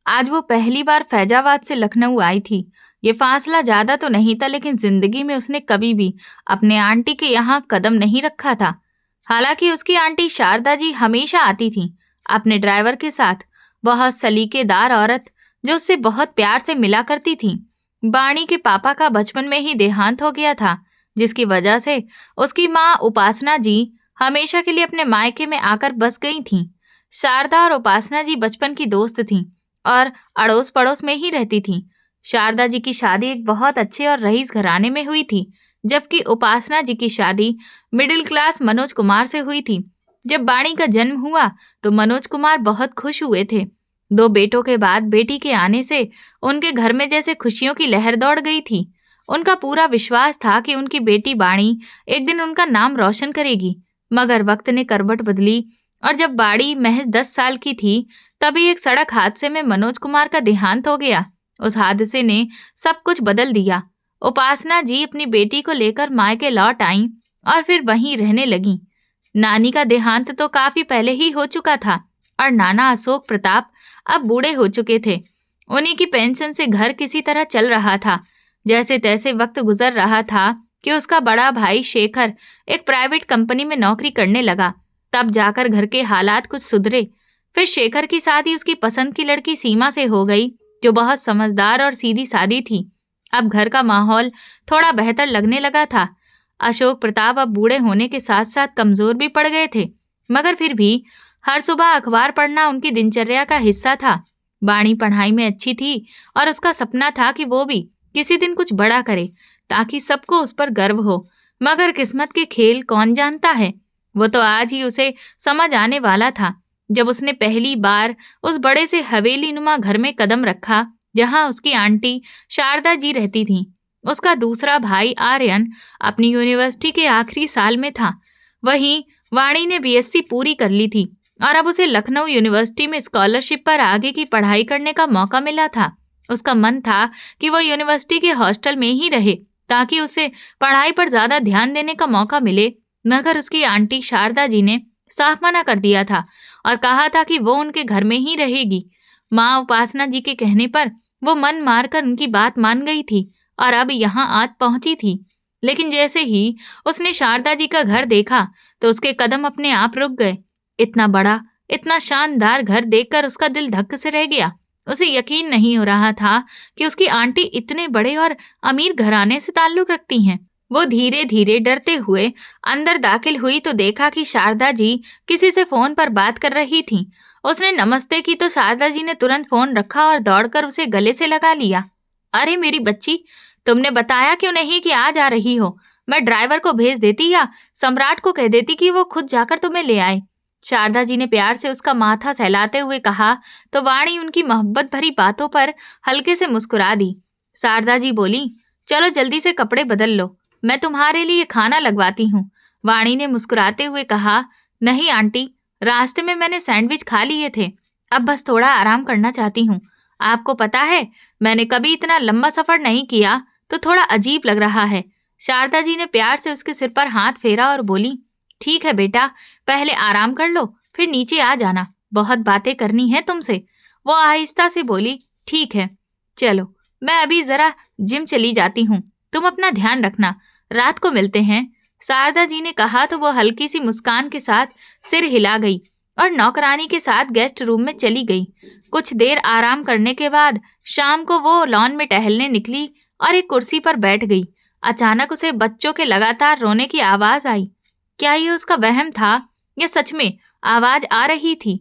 आज वो पहली बार फैजाबाद से लखनऊ आई थी। ये फासला ज्यादा तो नहीं था, लेकिन जिंदगी में उसने कभी भी अपने आंटी के यहाँ कदम नहीं रखा था। हालांकि उसकी आंटी शारदा जी हमेशा आती थी अपने ड्राइवर के साथ, बहुत सलीकेदार औरत जो उससे बहुत प्यार से मिला करती थी। बाणी के पापा का बचपन में ही देहांत हो गया था, जिसकी वजह से उसकी माँ उपासना जी हमेशा के लिए अपने मायके में आकर बस गई थीं। शारदा और उपासना जी बचपन की दोस्त थीं और अड़ोस पड़ोस में ही रहती थीं। शारदा जी की शादी एक बहुत अच्छे और रईस घराने में हुई थी, जबकि उपासना जी की शादी मिडिल क्लास मनोज कुमार से हुई थी। जब बाणी का जन्म हुआ तो मनोज कुमार बहुत खुश हुए थे। 2 बेटों के बाद बेटी के आने से उनके घर में जैसे खुशियों की लहर दौड़ गई थी। उनका पूरा विश्वास था कि उनकी बेटी बाणी एक दिन उनका नाम रोशन करेगी। मगर वक्त ने करवट बदली और जब बाड़ी महज 10 साल की थी, तभी एक सड़क हादसे में मनोज कुमार का देहांत हो गया। उस हादसे ने सब कुछ बदल दिया। उपासना जी अपनी बेटी को लेकर मायके लौट आईं और फिर वहीं रहने लगीं। नानी का देहांत तो काफी पहले ही हो चुका था और नाना अशोक प्रताप अब बूढ़े हो चुके थे। उन्हीं की पेंशन से घर किसी तरह चल रहा था। जैसे तैसे वक्त गुजर रहा था कि उसका बड़ा भाई शेखर एक प्राइवेट कंपनी में नौकरी करने लगा। तब जाकर घर के हालात कुछ सुधरे। फिर शेखर की शादी उसकी पसंद की लड़की सीमा से हो गई, जो बहुत समझदार और सीधी सादी थी। अब घर का माहौल थोड़ा बेहतर लगने लगा था। अशोक प्रताप अब बूढ़े होने के साथ साथ कमजोर भी पड़ गए थे, मगर फिर भी हर सुबह अखबार पढ़ना उनकी दिनचर्या का हिस्सा था। बाणी पढ़ाई में अच्छी थी और उसका सपना था कि वो भी किसी दिन कुछ बड़ा करे ताकि सबको उस पर गर्व हो। मगर किस्मत के खेल कौन जानता है। वो तो आज ही उसे समझ आने वाला था, जब उसने पहली बार उस बड़े से हवेली नुमा घर में कदम रखा जहां उसकी आंटी शारदा जी रहती थीं। उसका दूसरा भाई आर्यन अपनी यूनिवर्सिटी के आखिरी साल में था। वहीं वाणी ने बीएससी पूरी कर ली थी और अब उसे लखनऊ यूनिवर्सिटी में स्कॉलरशिप पर आगे की पढ़ाई करने का मौका मिला था। उसका मन था कि वो यूनिवर्सिटी के हॉस्टल में ही रहे ताकि उसे पढ़ाई पर ज्यादा ध्यान देने का मौका मिले, मगर उसकी आंटी शारदा जी ने साफ मना कर दिया था और कहा था कि वो उनके घर में ही रहेगी। माँ उपासना जी के कहने पर वो मन मारकर उनकी बात मान गई थी और अब यहाँ आज पहुंची थी। लेकिन जैसे ही उसने शारदा जी का घर देखा तो उसके कदम अपने आप रुक गए। इतना बड़ा, इतना शानदार घर देखकर उसका दिल धक्क से रह गया। उसे यकीन नहीं हो रहा था कि उसकी आंटी इतने बड़े और अमीर घराने से ताल्लुक रखती हैं। वो धीरे धीरे डरते हुए अंदर दाखिल हुई तो देखा कि शारदा जी किसी से फोन पर बात कर रही थीं। उसने नमस्ते की तो शारदा जी ने तुरंत फोन रखा और दौड़कर उसे गले से लगा लिया। अरे मेरी बच्ची, तुमने बताया क्यों नहीं कि आज आ रही हो? मैं ड्राइवर को भेज देती या सम्राट को कह देती कि वो खुद जाकर तुम्हें ले आए। शारदा जी ने प्यार से उसका माथा सहलाते हुए कहा तो वाणी उनकी मोहब्बत भरी बातों पर हल्के से मुस्कुरा दी। शारदा जी बोली, चलो जल्दी से कपड़े बदल लो, मैं तुम्हारे लिए खाना लगवाती हूँ। वाणी ने मुस्कुराते हुए कहा, नहीं आंटी, रास्ते में मैंने सैंडविच खा लिए थे, अब बस थोड़ा आराम करना चाहती हूँ। आपको पता है, मैंने कभी इतना लंबा सफर नहीं किया तो थोड़ा अजीब लग रहा है। शारदा जी ने प्यार से उसके सिर पर हाथ फेरा और बोली, ठीक है बेटा, पहले आराम कर लो, फिर नीचे आ जाना, बहुत बातें करनी है तुमसे। वो आहिस्ता से बोली, ठीक है, चलो मैं अभी जरा जिम चली जाती हूँ, तुम अपना ध्यान रखना, रात को मिलते हैं। शारदा जी ने कहा तो वो हल्की सी मुस्कान के साथ सिर हिला गई और नौकरानी के साथ गेस्ट रूम में चली गई। कुछ देर आराम करने के बाद शाम को वो लॉन में टहलने निकली और एक कुर्सी पर बैठ गई। अचानक उसे बच्चों के लगातार रोने की आवाज आई। क्या ये उसका वहम था या सच में आवाज आ रही थी?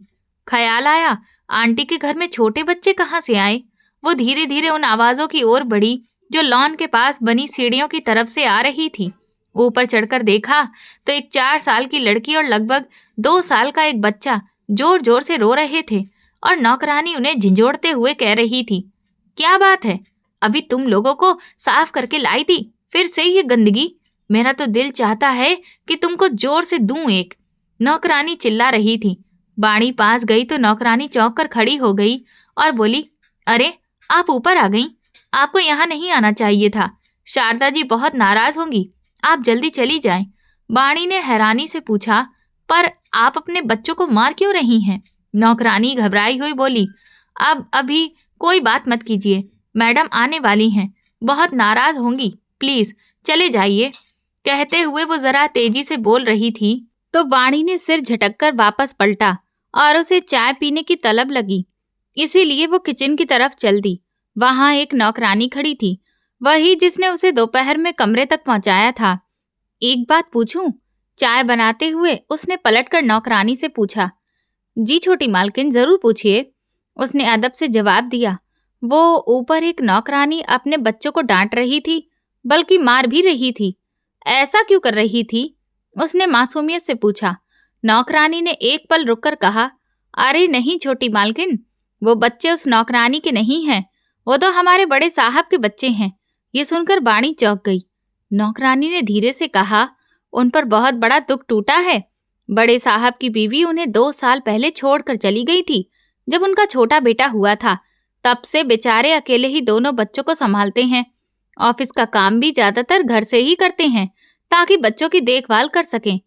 ख्याल आया, आंटी के घर में छोटे बच्चे कहाँ से आए? वो धीरे धीरे उन आवाजों की ओर बढ़ी जो लॉन के पास बनी सीढ़ियों की तरफ से आ रही थी। ऊपर चढ़कर देखा तो एक 4 साल की लड़की और लगभग 2 साल का एक बच्चा जोर जोर से रो रहे थे और नौकरानी उन्हें झिंझोड़ते हुए कह रही थी, क्या बात है, अभी तुम लोगों को साफ करके लाई थी, फिर से ये गंदगी? मेरा तो दिल चाहता है कि तुमको जोर से दूं एक। नौकरानी चिल्ला रही थी। बाणी पास गई तो नौकरानी चौंक कर खड़ी हो गई और बोली, अरे आप ऊपर आ गईं, आपको यहाँ नहीं आना चाहिए था, शारदा जी बहुत नाराज होंगी, आप जल्दी चली जाएं। बाणी ने हैरानी से पूछा, पर आप अपने बच्चों को मार क्यों रही हैं? नौकरानी घबराई हुई बोली, अब अभी कोई बात मत कीजिए, मैडम आने वाली हैं, बहुत नाराज होंगी, प्लीज चले जाइए। कहते हुए वो जरा तेजी से बोल रही थी तो वाणी ने सिर झटककर वापस पलटा और उसे चाय पीने की तलब लगी, इसीलिए वो किचन की तरफ चल दी। वहां एक नौकरानी खड़ी थी, वही जिसने उसे दोपहर में कमरे तक पहुंचाया था। एक बात पूछूं? चाय बनाते हुए उसने पलटकर नौकरानी से पूछा। जी छोटी मालकिन, जरूर पूछिए, उसने अदब से जवाब दिया। वो ऊपर एक नौकरानी अपने बच्चों को डांट रही थी, बल्कि मार भी रही थी। ऐसा क्यों कर रही थी? उसने मासूमियत से पूछा। नौकरानी ने एक पल रुककर कहा, अरे नहीं छोटी मालकिन, वो बच्चे उस नौकरानी के नहीं हैं, वो तो हमारे बड़े साहब के बच्चे हैं। ये सुनकर वाणी चौंक गई। नौकरानी ने धीरे से कहा, उन पर बहुत बड़ा दुख टूटा है। बड़े साहब की बीवी उन्हें 2 साल पहले छोड़कर चली गई थी, जब उनका छोटा बेटा हुआ था। तब से बेचारे अकेले ही दोनों बच्चों को संभालते हैं। ऑफिस का काम भी ज्यादातर घर से ही करते हैं, ताकि बच्चों की देखभाल कर सकें।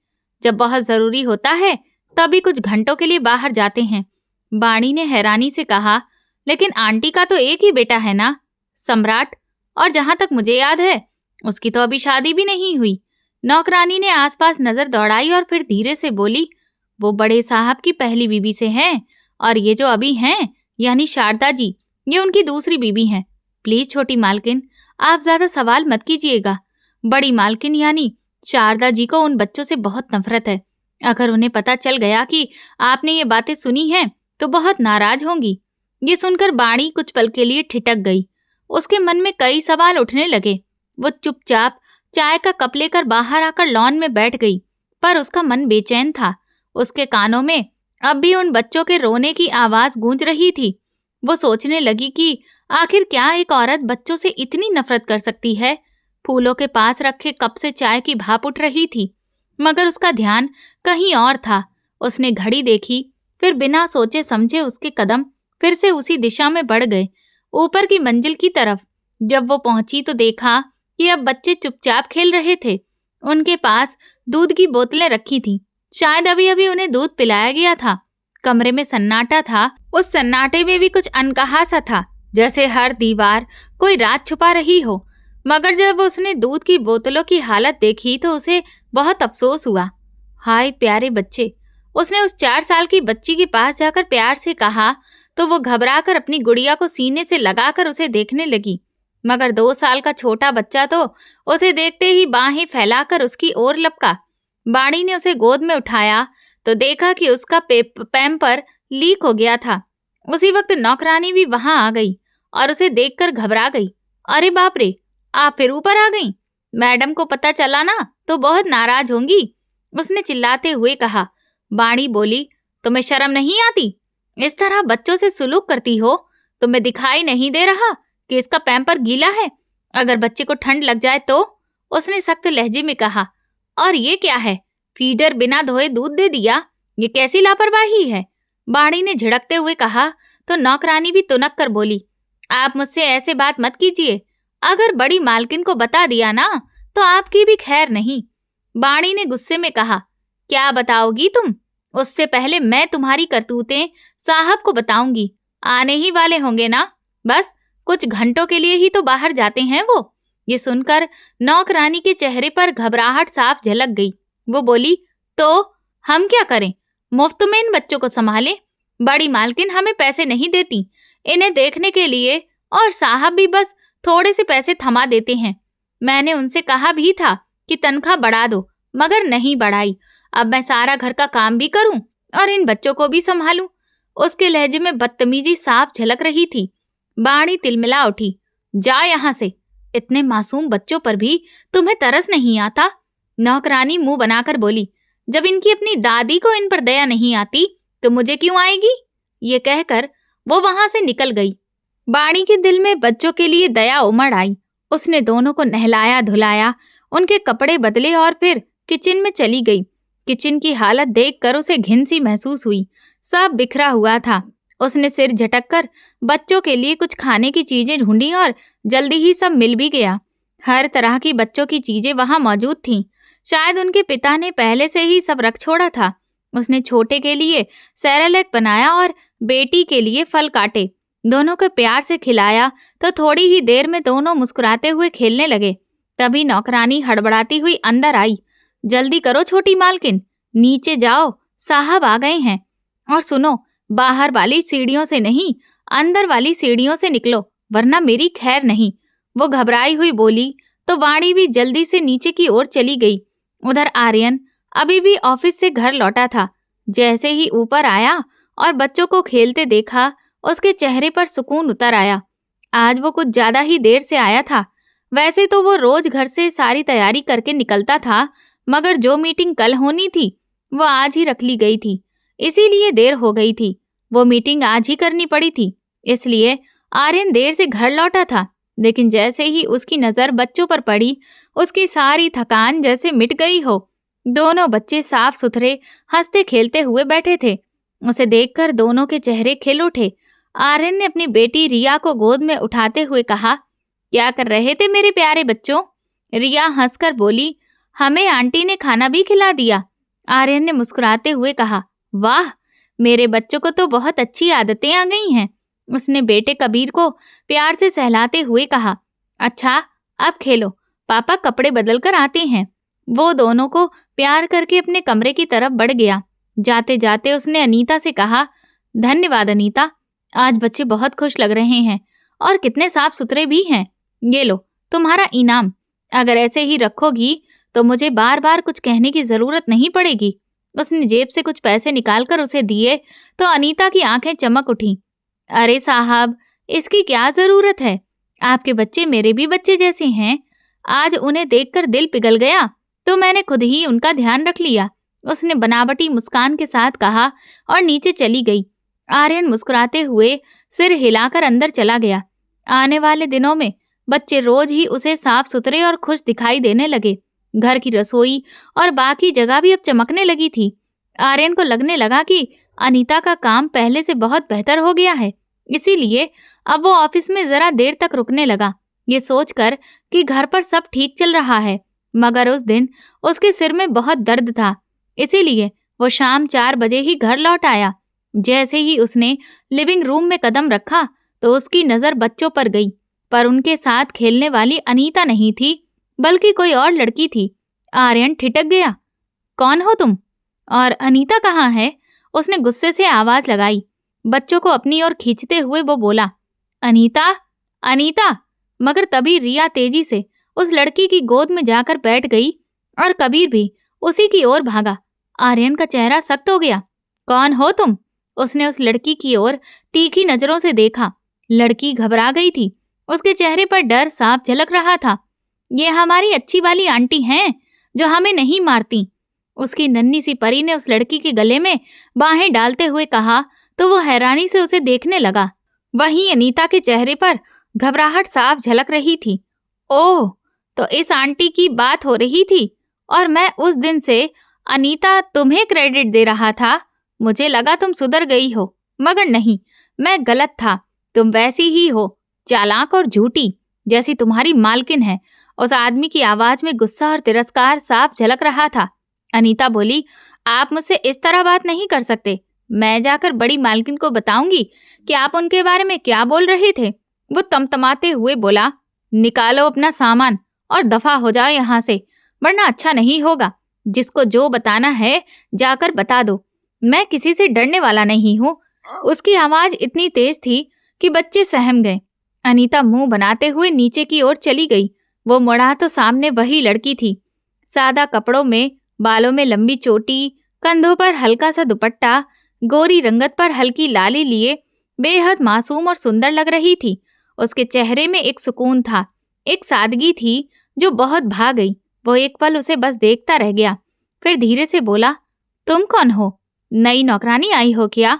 जब बहुत जरूरी होता है तभी कुछ घंटों के लिए बाहर जाते हैं। वाणी ने हैरानी से कहा, लेकिन आंटी का तो एक ही बेटा है ना, सम्राट, और जहां तक मुझे याद है उसकी तो अभी शादी भी नहीं हुई। नौकरानी ने आसपास नजर दौड़ाई और फिर धीरे से बोली, वो बड़े साहब की पहली बीवी से हैं, और ये जो अभी हैं यानी शारदा जी, ये उनकी दूसरी बीवी हैं। प्लीज छोटी मालकिन, आप ज्यादा सवाल मत कीजिएगा। बड़ी मालकिन यानी शारदा जी को उन बच्चों से बहुत नफरत है। अगर उन्हें पता चल गया कि आपने ये बातें सुनी हैं तो बहुत नाराज होंगी। ये सुनकर वाणी कुछ पल के लिए ठिठक गई। उसके मन में कई सवाल उठने लगे। वो चुपचाप चाय का कप लेकर बाहर आकर लॉन में बैठ गई, पर उसका मन बेचैन था। उसके कानों में अब भी उन बच्चों के रोने की आवाज गूंज रही थी। वो सोचने लगी कि आखिर क्या एक औरत बच्चों से इतनी नफरत कर सकती है। फूलों के पास रखे कप से चाय की भाप उठ रही थी, मगर उसका ध्यान कहीं और था। उसने घड़ी देखी, फिर बिना सोचे समझे उसके कदम फिर से उसी दिशा में बढ़ गए, ऊपर की मंजिल की तरफ। जब वो पहुंची तो देखा कि अब बच्चे चुपचाप खेल रहे थे। उनके पास दूध की बोतलें रखी थीं। शायद अभी अभी उन्हें दूध पिलाया गया था। कमरे में सन्नाटा था। उस सन्नाटे में भी कुछ अनकहा सा था, जैसे हर दीवार कोई राज छुपा रही हो। मगर जब उसने दूध की बोतलों की हालत देखी तो उसे बहुत अफसोस हुआ। हाय प्यारे बच्चे, उसने उस 4 साल की बच्ची के पास जाकर प्यार से कहा तो वो घबराकर अपनी गुड़िया को सीने से लगाकर उसे देखने लगी। मगर 2 साल का छोटा बच्चा तो उसे देखते ही बाहें फैलाकर उसकी ओर लपका। वाणी ने उसे गोद में उठाया तो देखा कि उसका पैम्पर लीक हो गया था। उसी वक्त नौकरानी भी वहां आ गई और उसे देखकर घबरा गई। अरे बाप रे, आप फिर ऊपर आ गईं? मैडम को पता चला ना तो बहुत नाराज होंगी, उसने चिल्लाते हुए कहा। वाणी बोली, तुम्हें शर्म नहीं आती? इस तरह बच्चों से सुलूक करती हो? तुम्हें दिखाई नहीं दे रहा कि इसका पैम्पर गीला है? अगर बच्चे को ठंड लग जाए तो? उसने सख्त लहजे में कहा। और ये क्या है, फीडर बिना धोए दूध दे दिया? ये कैसी लापरवाही है? वाणी ने झिड़कते हुए कहा तो नौकरानी भी तुनक कर बोली, आप मुझसे ऐसे बात मत कीजिए। अगर बड़ी मालकिन को बता दिया ना तो आपकी भी खैर नहीं। वाणी ने गुस्से में कहा, क्या बताओगी तुम? उससे पहले मैं तुम्हारी करतूतें साहब को बताऊंगी। आने ही वाले होंगे ना, बस कुछ घंटों के लिए ही तो बाहर जाते हैं वो। ये सुनकर नौकरानी के चेहरे पर घबराहट साफ झलक गई। वो बोली, तो हम क्या करें? मुफ्त में इन बच्चों को संभालें? बड़ी मालकिन हमें पैसे नहीं देती इन्हें देखने के लिए, और साहब भी बस थोड़े से पैसे थमा देते हैं। मैंने उनसे कहा भी था कि तनख्वाह बढ़ा दो, मगर नहीं बढ़ाई। अब मैं सारा घर का काम भी करूं और इन बच्चों को भी संभालूं। उसके लहजे में बदतमीजी साफ झलक रही थी। वाणी तिलमिला उठी, जा यहाँ से, इतने मासूम बच्चों पर भी तुम्हें तरस नहीं आता? नौकरानी मुंह बनाकर बोली, जब इनकी अपनी दादी को इन पर दया नहीं आती तो मुझे क्यों आएगी? ये कहकर वो वहां से निकल गई। वाणी के दिल में बच्चों के लिए दया उमड़ आई। उसने दोनों को नहलाया धुलाया, उनके कपड़े बदले और फिर किचन में चली गई। किचन की हालत देखकर उसे घिन सी महसूस हुई। सब बिखरा हुआ था। उसने सिर झटककर बच्चों के लिए कुछ खाने की चीजें ढूंढी और जल्दी ही सब मिल भी गया। हर तरह की बच्चों की चीजें वहां मौजूद थीं। शायद उनके पिता ने पहले से ही सब रख छोड़ा था। उसने छोटे के लिए सेरेलैक बनाया और बेटी के लिए फल काटे। दोनों को प्यार से खिलाया तो थोड़ी ही देर में दोनों मुस्कुराते हुए खेलने लगे। तभी नौकरानी हड़बड़ाती हुई अंदर आई। जल्दी करो छोटी मालकिन, नीचे जाओ, साहब आ गए हैं। और सुनो, बाहर वाली सीढ़ियों से नहीं, अंदर वाली सीढ़ियों से निकलो, वरना मेरी खैर नहीं। वो घबराई हुई बोली तो वाणी भी जल्दी से नीचे की ओर चली गई। उधर आर्यन अभी भी ऑफिस से घर लौटा था। जैसे ही ऊपर आया और बच्चों को खेलते देखा, उसके चेहरे पर सुकून उतर आया। आज वो कुछ ज्यादा ही देर से आया था। वैसे तो वो रोज घर से सारी तैयारी करके निकलता था, मगर जो मीटिंग कल होनी थी वो आज ही रख ली गई थी, इसीलिए देर हो गई थी। वो मीटिंग आज ही करनी पड़ी थी, इसलिए आर्यन देर से घर लौटा था। लेकिन जैसे ही उसकी नजर बच्चों पर पड़ी, उसकी सारी थकान जैसे मिट गई हो। दोनों बच्चे साफ सुथरे हंसते खेलते हुए बैठे थे। उसे देखकर दोनों के चेहरे खिल उठे। आर्यन ने अपनी बेटी रिया को गोद में उठाते हुए कहा, क्या कर रहे थे मेरे प्यारे बच्चों? रिया हंसकर बोली, हमें आंटी ने खाना भी खिला दिया। आर्यन ने मुस्कुराते हुए कहा, वाह, मेरे बच्चों को तो बहुत अच्छी आदतें आ गई हैं। उसने बेटे कबीर को प्यार से सहलाते हुए कहा, अच्छा अब खेलो, पापा कपड़े बदल कर आते हैं। वो दोनों को प्यार करके अपने कमरे की तरफ बढ़ गया। जाते जाते उसने अनीता से कहा, धन्यवाद अनीता, आज बच्चे बहुत खुश लग रहे हैं और कितने साफ सुथरे भी हैं। ये लो तुम्हारा इनाम, अगर ऐसे ही रखोगी तो मुझे बार बार कुछ कहने की जरूरत नहीं पड़ेगी। उसने जेब से कुछ पैसे निकालकर उसे दिए तो अनीता की आंखें चमक उठी। अरे साहब, इसकी क्या जरूरत है? आपके बच्चे मेरे भी बच्चे जैसे हैं। आज उन्हें देखकर दिल पिघल गया तो मैंने खुद ही उनका ध्यान रख लिया, उसने बनावटी मुस्कान के साथ कहा और नीचे चली गई। आर्यन मुस्कुराते हुए सिर हिलाकर अंदर चला गया। आने वाले दिनों में बच्चे रोज ही उसे साफ सुथरे और खुश दिखाई देने लगे। घर की रसोई और बाकी जगह भी अब चमकने लगी थी। आर्यन को लगने लगा कि अनीता का काम पहले से बहुत बेहतर हो गया है, इसीलिए अब वो ऑफिस में जरा देर तक रुकने लगा, ये सोचकर कि घर पर सब ठीक चल रहा है। मगर उस दिन उसके सिर में बहुत दर्द था, इसीलिए वो शाम 4 बजे ही घर लौट आया। जैसे ही उसने लिविंग रूम में कदम रखा तो उसकी नजर बच्चों पर गई, पर उनके साथ खेलने वाली अनीता नहीं थी, बल्कि कोई और लड़की थी। आर्यन ठिठक गया, कौन हो तुम और अनीता कहाँ है? उसने गुस्से से आवाज लगाई। बच्चों को अपनी ओर खींचते हुए वो बोला, अनीता, अनीता। मगर तभी रिया तेजी से उस लड़की की गोद में जाकर बैठ गई और कबीर भी उसी की ओर भागा। आर्यन का चेहरा सख्त हो गया। कौन हो तुम? उसने उस लड़की की ओर तीखी नजरों से देखा। लड़की घबरा गई थी, उसके चेहरे पर डर साफ झलक रहा था। ये हमारी अच्छी वाली आंटी हैं जो हमें नहीं मारती, उसकी नन्ही सी परी ने उस लड़की के गले में बाहें डालते हुए कहा तो वो हैरानी से उसे देखने लगा। वहीं अनीता के चेहरे पर घबराहट साफ झलक रही थी। ओह, तो इस आंटी की बात हो रही थी और मैं उस दिन से अनीता तुम्हें क्रेडिट दे रहा था। मुझे लगा तुम सुधर गई हो, मगर नहीं, मैं गलत था। तुम वैसी ही हो, चालाक और झूठी, जैसी तुम्हारी मालकिन है। उस आदमी की आवाज में गुस्सा और तिरस्कार साफ झलक रहा था। अनीता बोली, आप मुझसे इस तरह बात नहीं कर सकते। मैं जाकर बड़ी मालकिन को बताऊंगी कि आप उनके बारे में क्या बोल रहे थे। वो तमतमाते हुए बोला, निकालो अपना सामान और दफा हो जाओ यहाँ से, वरना अच्छा नहीं होगा। जिसको जो बताना है जाकर बता दो, मैं किसी से डरने वाला नहीं हूँ। उसकी आवाज इतनी तेज थी कि बच्चे सहम गए। अनीता मुंह बनाते हुए नीचे की ओर चली गई। वो मुड़ा तो सामने वही लड़की थी, सादा कपड़ों में, बालों में लंबी चोटी, कंधों पर हल्का सा दुपट्टा, गोरी रंगत पर हल्की लाली लिए बेहद मासूम और सुंदर लग रही थी। उसके चेहरे में एक सुकून था, एक सादगी थी जो बहुत भा गई। वो एक पल उसे बस देखता रह गया, फिर धीरे से बोला, तुम कौन हो? नई नौकरानी आई हो क्या?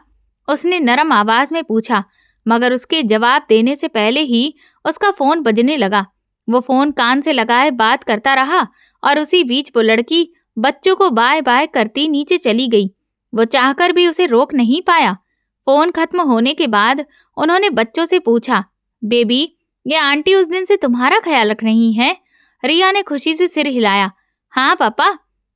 उसने नरम आवाज में पूछा, मगर उसके जवाब देने से पहले ही उसका फोन बजने लगा। वो फोन कान से लगाए बात करता रहा और उसी बीच वो लड़की बच्चों को बाय बाय करती नीचे चली गई। वो चाहकर भी उसे रोक नहीं पाया। फोन खत्म होने के बाद उन्होंने बच्चों से पूछा, बेबी, ये आंटी उस दिन से तुम्हारा ख्याल रख रही हैं? रिया ने खुशी से सिर हिलाया। हाँ पापा।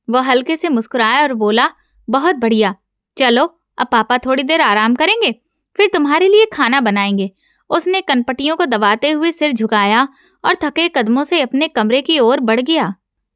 वो हल्के से मुस्कुराया और बोला, बहुत बढ़िया। चलो अब पापा थोड़ी देर आराम करेंगे, फिर तुम्हारे लिए खाना बनाएंगे। उसने कनपटियों को दबाते हुए सिर झुकाया और थके कदमों से अपने कमरे की ओर बढ़ गया।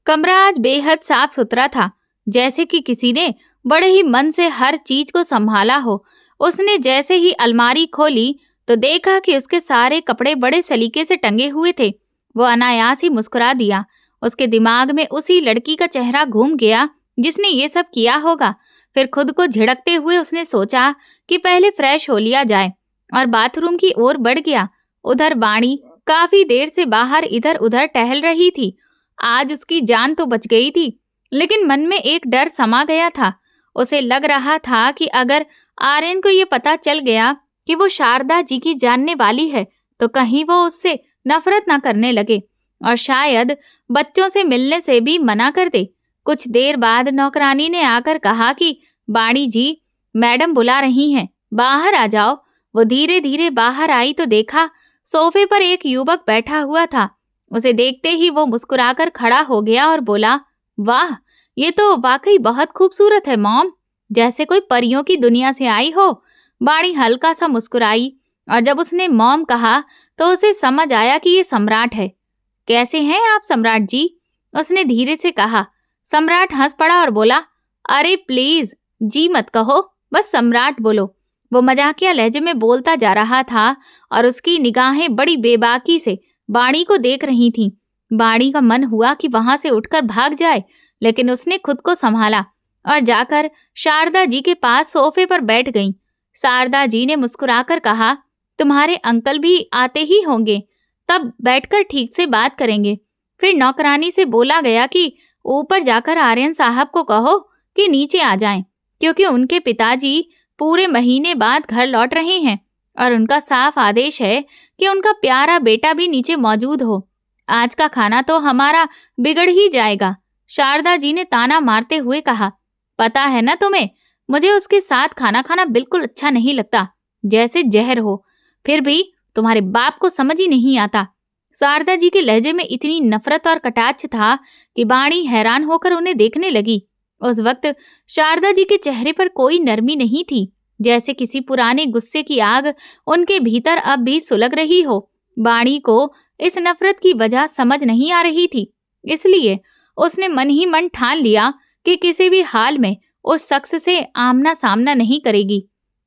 कमरा आज बेहद साफ सुथरा था, जैसे कि किसी ने बड़े ही मन से हर चीज को संभाला हो। उसने जैसे ही अलमारी खोली तो देखा कि उसके सारे कपड़े बड़े सलीके से टंगे हुए थे। वो अनायास ही मुस्कुरा दिया। उसके दिमाग में उसी लड़की का चेहरा घूम गया जिसने ये सब किया होगा। फिर खुद को झिड़कते हुए उसने सोचा कि पहले फ्रेश हो लिया जाए और बाथरूम की ओर बढ़ गया। उधर बाणी काफी देर से बाहर इधर उधर टहल रही थी। आज उसकी जान तो बच गई थी, लेकिन मन में एक डर समा गया था। उसे लग रहा था कि अगर आर्यन को ये पता चल गया कि वो शारदा जी की जानने वाली है तो कहीं वो उससे नफरत न करने लगे और शायद बच्चों से मिलने से भी मना कर दे। कुछ देर बाद नौकरानी ने आकर कहा कि बाणी जी, मैडम बुला रही हैं, बाहर आ जाओ। वो धीरे धीरे बाहर आई तो देखा सोफे पर एक युवक बैठा हुआ था। उसे देखते ही वो मुस्कुराकर खड़ा हो गया और बोला, वाह, ये तो वाकई बहुत खूबसूरत है मॉम, जैसे कोई परियों की दुनिया से आई हो। बाणी हल्का सा मुस्कुराई और जब उसने मॉम कहा तो उसे समझ आया कि ये सम्राट है। कैसे हैं आप सम्राट जी? उसने धीरे से कहा। सम्राट हंस पड़ा और बोला, अरे प्लीज जी मत कहो, बस सम्राट बोलो। वो मजाकिया लहजे में बोलता जा रहा था और उसकी निगाहें बड़ी बेबाकी से बाणी को देख रही थीं। बाणी का मन हुआ कि वहां से उठकर भाग जाए, लेकिन उसने खुद को संभाला और जाकर शारदा जी के पास सोफे पर बैठ गई। शारदा जी ने मुस्कुराकर कहा, तुम्हारे अंकल भी आते ही होंगे, तब बैठकर ठीक से बात करेंगे। फिर नौकरानी से बोला गया कि ऊपर जाकर आर्यन साहब को कहो कि नीचे आ जाएं, क्योंकि उनके पिताजी पूरे महीने बाद घर लौट रहे हैं और उनका साफ आदेश है कि उनका प्यारा बेटा भी नीचे मौजूद हो। आज का खाना तो हमारा बिगड़ ही जाएगा। शारदा जी ने ताना मारते हुए कहा, पता है ना तुम्हें, मुझे उसके साथ खाना खाना बिल्कुल अच्छा नहीं लगता, जैसे जहर हो। फिर भी तुम्हारे बाप को समझ ही नहीं आता। शारदा जी के लहजे में इतनी नफरत और कटाक्ष था कि बाणी हैरान होकर उन्हें देखने लगी। उस वक्त शारदा जी के चेहरे पर कोई नरमी नहीं थी, जैसे किसी पुराने गुस्से की आग उनके भीतर अब भी सुलग रही हो। बाणी को इस नफरत की वजह समझ नहीं आ रही थी, इसलिए उसने मन ही मन ठान लिया कि किसी भी हाल में उस शख्स से आमना सामना नहीं करेगी।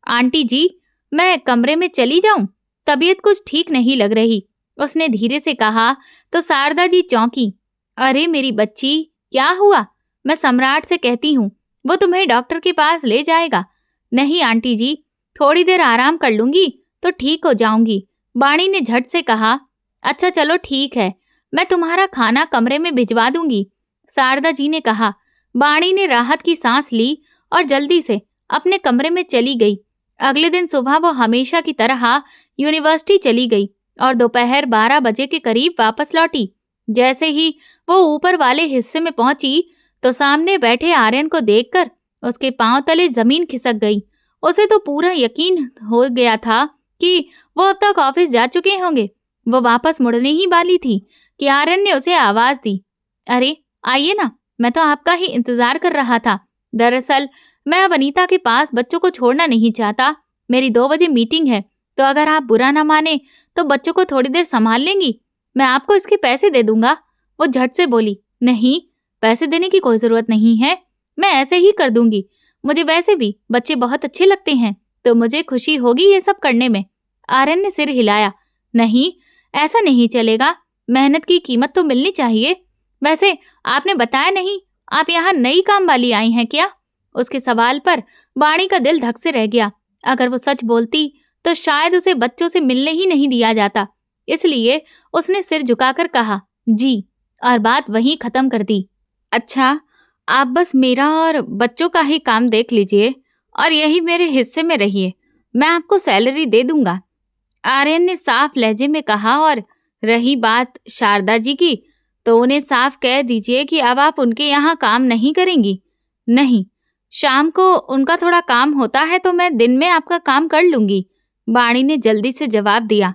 आंटी जी, मैं कमरे में चली जाऊं? तबीयत कुछ ठीक नहीं लग रही, उसने धीरे से कहा तो शारदा जी चौंकी। अरे मेरी बच्ची, क्या हुआ? मैं सम्राट से कहती हूँ, वो तुम्हें डॉक्टर के पास ले जाएगा। नहीं आंटी जी, थोड़ी देर आराम कर लूंगी तो ठीक हो जाऊंगी, बाणी ने झट से कहा। अच्छा चलो ठीक है, मैं तुम्हारा खाना कमरे में भिजवा दूंगी, शारदा जी ने कहा। बाणी ने राहत की सांस ली और जल्दी से अपने कमरे में चली गई। अगले दिन सुबह वो हमेशा की तरह यूनिवर्सिटी चली गई और दोपहर 12 बजे के करीब वापस लौटी। जैसे ही वो ऊपर वाले हिस्से में पहुंची तो सामने बैठे आर्यन को देखकर उसके पांव तले जमीन खिसक गई। उसे तो पूरा यकीन हो गया था कि वो अब तक ऑफिस जा चुके होंगे। वो वापस मुड़ने ही वाली थी कि आर्यन ने उसे आवाज दी, अरे आइए ना, मैं तो आपका ही इंतजार कर रहा था। दरअसल मैं अब अनीता के पास बच्चों को छोड़ना नहीं चाहता। मेरी 2 बजे मीटिंग है, तो अगर आप बुरा ना माने तो बच्चों को थोड़ी देर संभाल लेंगी, मैं आपको इसके पैसे दे दूंगा। वो झट से बोली, नहीं, पैसे देने की कोई जरूरत नहीं है, मैं ऐसे ही कर दूंगी। मुझे वैसे भी बच्चे बहुत अच्छे लगते हैं, तो मुझे खुशी होगी ये सब करने में। आर्यन ने सिर हिलाया, नहीं, ऐसा नहीं चलेगा, मेहनत की कीमत तो मिलनी चाहिए। वैसे आपने बताया नहीं, आप यहाँ नई काम वाली आई हैं क्या? उसके सवाल पर बाणी का दिल धक से रह गया। अगर वो सच बोलती तो शायद उसे बच्चों से मिलने ही नहीं दिया जाता, इसलिए उसने सिर झुकाकर कहा, जी, और बात वहीं खत्म कर दी। अच्छा, आप बस मेरा और बच्चों का ही काम देख लीजिए और यही मेरे हिस्से में रहिए, मैं आपको सैलरी दे दूंगा, आर्यन ने साफ लहजे में कहा। और रही बात शारदा जी की, तो उन्हें साफ कह दीजिए कि अब आप उनके यहाँ काम नहीं करेंगी। नहीं, शाम को उनका थोड़ा काम होता है तो मैं दिन में आपका काम कर लूंगी, बाणी ने जल्दी से जवाब दिया।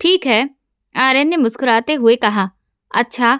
ठीक है, आर्यन ने मुस्कुराते हुए कहा। अच्छा,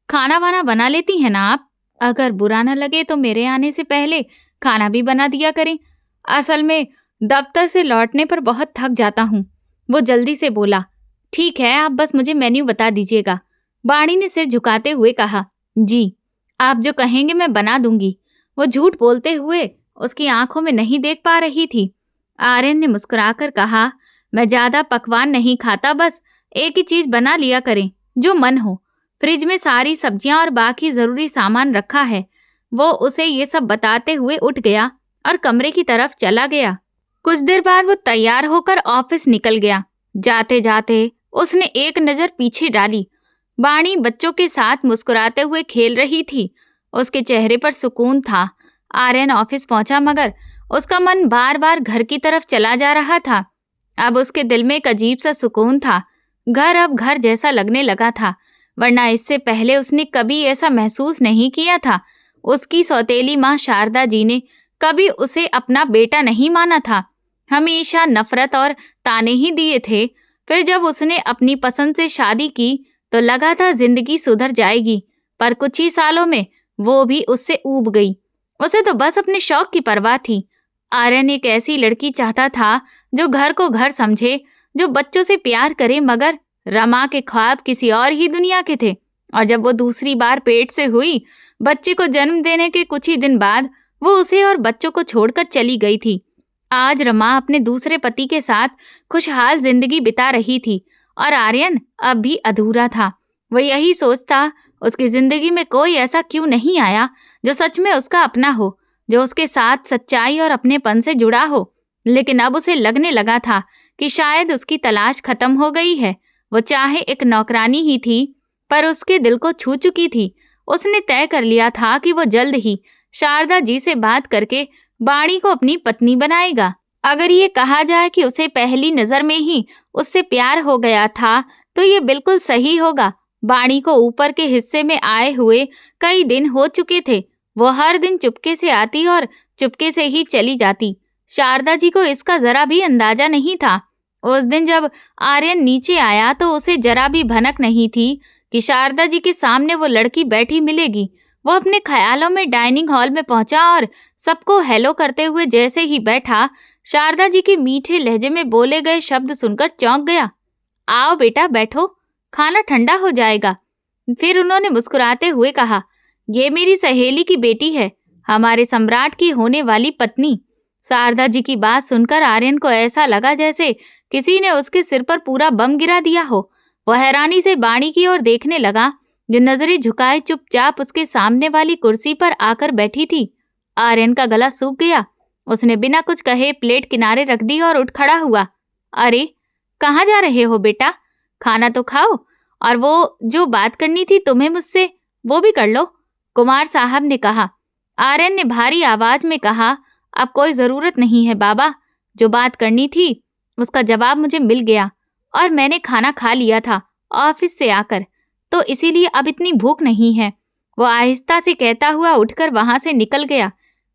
खाना वाना बना लेती हैं ना आप? अगर बुरा ना लगे तो मेरे आने से पहले खाना भी बना दिया करें। असल में दफ्तर से लौटने पर बहुत थक जाता हूँ। वो जल्दी से बोला, ठीक है, आप बस मुझे मेन्यू बता दीजिएगा। बाणी ने सिर झुकाते हुए कहा, जी, आप जो कहेंगे मैं बना दूंगी। वो झूठ बोलते हुए उसकी आंखों में नहीं देख पा रही थी। आर्यन ने मुस्कुराकर कहा, मैं ज्यादा पकवान नहीं खाता, बस एक ही चीज बना लिया करें, जो मन हो। फ्रिज में सारी सब्जियां और बाकी जरूरी सामान रखा है। वो उसे ये सब बताते हुए उठ गया और कमरे की तरफ चला गया। कुछ देर बाद वो तैयार होकर ऑफिस निकल गया। जाते जाते उसने एक नजर पीछे डाली। बाणी बच्चों के साथ मुस्कुराते हुए खेल रही थी। उसके चेहरे पर सुकून था। आर्यन ऑफिस पहुंचा, मगर उसका मन बार बार घर की तरफ चला जा रहा था। अब उसके दिल में एक अजीब सा सुकून था। घर अब घर जैसा लगने लगा था, वरना इससे पहले उसने कभी ऐसा महसूस नहीं किया था। उसकी सौतेली माँ शारदा जी ने कभी उसे अपना बेटा नहीं माना था। हमेशा नफरत और ताने ही दिए थे। फिर जब उसने अपनी पसंद से शादी की तो लगा था जिंदगी सुधर जाएगी, पर कुछ ही सालों में वो भी उससे ऊब गई। उसे तो बस अपने शौक की परवाह थी। आर्यन एक ऐसी लड़की चाहता था जो घर को घर समझे, जो बच्चों से प्यार करे, मगर रमा के ख्वाब किसी और ही दुनिया के थे। और जब वो दूसरी बार पेट से हुई, बच्चे को जन्म देने के कुछ ही दिन बाद वो उसे और बच्चों को छोड़कर चली गई थी। आज रमा अपने दूसरे पति के साथ खुशहाल जिंदगी बिता रही थी और आर्यन अब भी अधूरा था। वो यही सोचता, उसकी जिंदगी में कोई ऐसा क्यों नहीं आया जो सच में उसका अपना हो, जो उसके साथ सच्चाई और अपनेपन से जुड़ा हो। लेकिन अब उसे लगने लगा था कि शायद उसकी तलाश खत्म हो गई है। वो चाहे एक नौकरानी ही थी, पर उसके दिल को छू चुकी थी। उसने तय कर लिया था कि वो जल्द ही शारदा जी से बात करके बाणी को अपनी पत्नी बनाएगा। अगर ये कहा जाए कि उसे पहली नजर में ही उससे प्यार हो गया था, तो ये बिल्कुल सही होगा। बाणी को ऊपर के हिस्से में आए हुए कई दिन हो चुके थे। वो हर दिन चुपके से आती और चुपके से ही चली जाती। शारदा जी को इसका जरा भी अंदाजा नहीं था। उस दिन जब आर्यन नीचे आया तो उसे जरा भी भनक नहीं थी कि शारदा जी के सामने वो लड़की बैठी मिलेगी। वो अपने ख्यालों में डाइनिंग हॉल में पहुंचा और सबको हेलो करते हुए जैसे ही बैठा, शारदा जी के मीठे लहजे में बोले गए शब्द सुनकर चौंक गया। आओ बेटा, बैठो, खाना ठंडा हो जाएगा। फिर उन्होंने मुस्कुराते हुए कहा, ये मेरी सहेली की बेटी है, हमारे सम्राट की होने वाली पत्नी। शारदा जी की बात सुनकर आर्यन को ऐसा लगा जैसे किसी ने उसके सिर पर पूरा बम गिरा दिया हो। वह हैरानी से बाणी की ओर देखने लगा, जो नजरें झुकाए चुपचाप उसके सामने वाली कुर्सी पर आकर बैठी थी। आर्यन का गला सूख गया। उसने बिना कुछ कहे प्लेट किनारे रख दी और उठ खड़ा हुआ। अरे, कहाँ जा रहे हो बेटा? खाना तो खाओ, और वो जो बात करनी थी तुम्हें मुझसे, वो भी कर लो, कुमार साहब ने कहा। आर्यन ने भारी आवाज में कहा, अब कोई जरूरत नहीं है बाबा, जो बात करनी थी उसका जवाब मुझे मिल गया और मैंने खाना खा लिया था ऑफिस से आकर, तो इसीलिए अब इतनी भूख नहीं है। वो आहिस्ता से कहता हुआ उठकर वहां से निकल गया।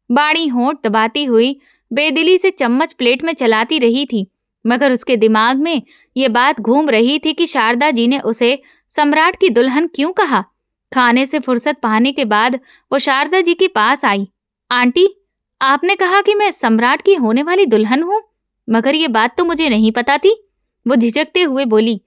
बाणी होंठ दबाती हुई बेदिली से चम्मच प्लेट में चलाती रही थी, मगर उसके दिमाग में ये बात घूम रही थी कि शारदा जी ने उसे सम्राट की दुल्हन क्यों कहा। खाने से फुर्सत पाने के बाद वो शारदा जी के पास आई। आंटी, आपने कहा कि मैं सम्राट की होने वाली दुल्हन हूँ, मगर ये बात तो मुझे नहीं पता थी, वो झिझकते हुए बोली।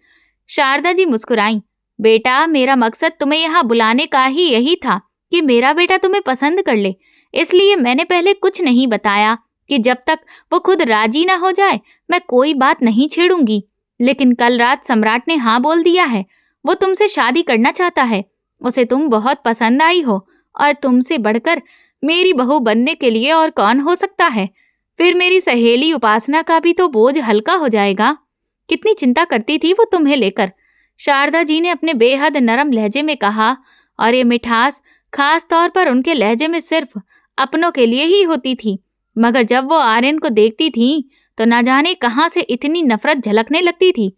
शारदा जी मुस्कुराई। बेटा, मेरा मकसद तुम्हें यहाँ बुलाने का ही यही था कि मेरा बेटा तुम्हें पसंद कर ले, इसलिए मैंने पहले कुछ नहीं बताया कि जब तक वो खुद राजी ना हो जाए मैं कोई बात नहीं छेड़ूंगी। लेकिन कल रात सम्राट ने हाँ बोल दिया है। वो तुमसे शादी करना चाहता है। उसे तुम बहुत पसंद आई हो और तुमसे बढ़कर मेरी बहू बनने के लिए और कौन हो सकता है। फिर मेरी सहेली उपासना का भी तो बोझ हल्का हो जाएगा। कितनी चिंता करती थी वो तुम्हें लेकर, शारदा जी ने अपने बेहद नरम लहजे में कहा, और ये मिठास खास तौर पर उनके लहजे में सिर्फ अपनों के लिए ही होती थी। मगर जब वो आर्यन को देखती थी तो न जाने कहाँ से इतनी नफरत झलकने लगती थी।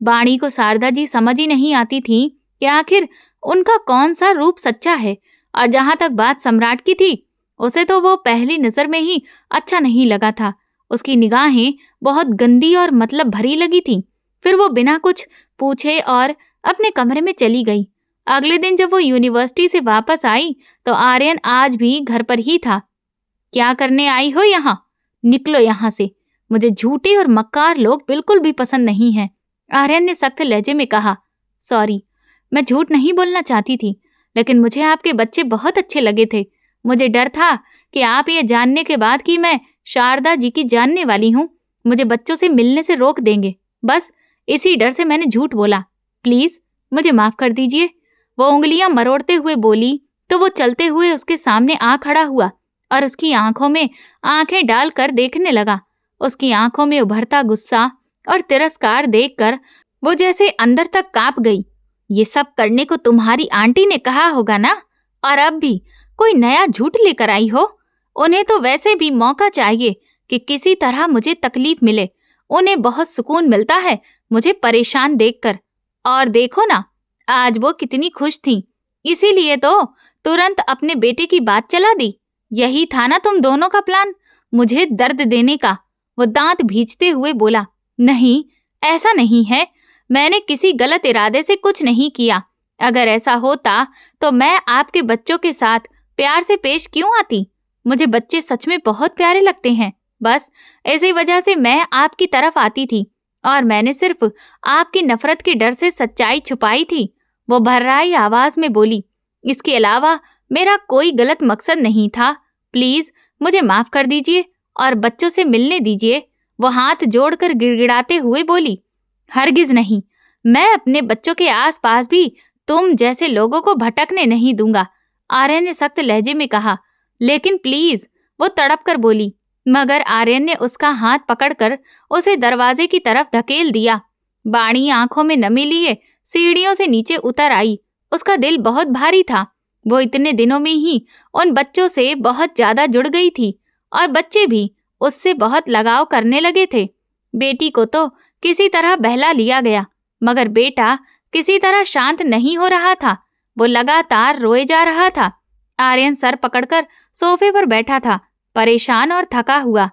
बाणी को शारदा जी समझ ही नहीं आती थी कि आखिर उनका कौन सा रूप सच्चा है। और जहां तक बात सम्राट की थी, उसे तो वो पहली नजर में ही अच्छा नहीं लगा था। उसकी निगाहें बहुत गंदी और मतलब भरी लगी थी। फिर वो बिना कुछ पूछे और अपने कमरे में चली गई। अगले दिन जब वो यूनिवर्सिटी से वापस आई तो आर्यन आज भी घर पर ही था। क्या करने आई हो यहाँ? निकलो यहाँ से, मुझे झूठे और मक्कार लोग बिल्कुल भी पसंद नहीं हैं। आर्यन ने सख्त लहजे में कहा। सॉरी, मैं झूठ नहीं बोलना चाहती थी, लेकिन मुझे आपके बच्चे बहुत अच्छे लगे थे। मुझे डर था कि आप ये जानने के बाद कि मैं शारदा जी की जानने वाली हूँ, मुझे बच्चों से मिलने से रोक देंगे। बस इसी डर से मैंने झूठ बोला। प्लीज मुझे माफ कर दीजिए। वो उंगलियां मरोड़ते हुए बोली तो वो चलते हुए उसके सामने आ खड़ा हुआ और उसकी आंखों में आंखें डालकर देखने लगा। उसकी आंखों में उभरता गुस्सा और तिरस्कार देखकर वो जैसे अंदर तक कांप गई। ये सब करने को तुम्हारी आंटी ने कहा होगा ना, और अब भी कोई नया झूठ लेकर आई हो। उन्हें तो वैसे भी मौका चाहिए कि किसी तरह मुझे तकलीफ मिले। उन्हें बहुत सुकून मिलता है मुझे परेशान देखकर। और देखो ना, आज वो कितनी खुश थीं। इसीलिए तो तुरंत अपने बेटे की बात चला दी। यही था ना तुम दोनों का प्लान, मुझे दर्द देने का। वो दांत भींचते हुए बोला। नहीं, ऐसा नहीं है। मैंने किसी गलत इरादे से कुछ नहीं किया। अगर ऐसा होता तो मैं आपके बच्चों के साथ प्यार से पेश क्यों आती? मुझे बच्चे सच में बहुत प्यारे लगते हैं। बस इसी वजह से मैं आपकी तरफ आती थी और मैंने सिर्फ आपकी नफरत के डर से सच्चाई छुपाई थी। वो भर्राई आवाज में बोली। इसके अलावा मेरा कोई गलत मकसद नहीं था। प्लीज मुझे माफ कर दीजिए और बच्चों से मिलने दीजिए। वो हाथ जोड़कर गिड़गिड़ाते हुए बोली। हरगिज नहीं, मैं अपने बच्चों के आसपास भी तुम जैसे लोगों को भटकने नहीं दूंगा, आर्यन ने सख्त लहजे में कहा। लेकिन प्लीज, वो तड़प कर बोली। मगर आर्यन ने उसका हाथ पकड़कर उसे दरवाजे की तरफ धकेल दिया। बाणी आंखों में नमी लिए सीढ़ियों से नीचे उतर आई। उसका दिल बहुत भारी था। वो इतने दिनों में ही उन बच्चों से बहुत ज्यादा जुड़ गई थी और बच्चे भी उससे बहुत लगाव करने लगे थे। बेटी को तो किसी तरह बहला लिया गया, मगर बेटा किसी तरह शांत नहीं हो रहा था। वो लगातार रोए जा रहा था। आर्यन सर पकड़कर सोफे पर बैठा था, परेशान और थका हुआ।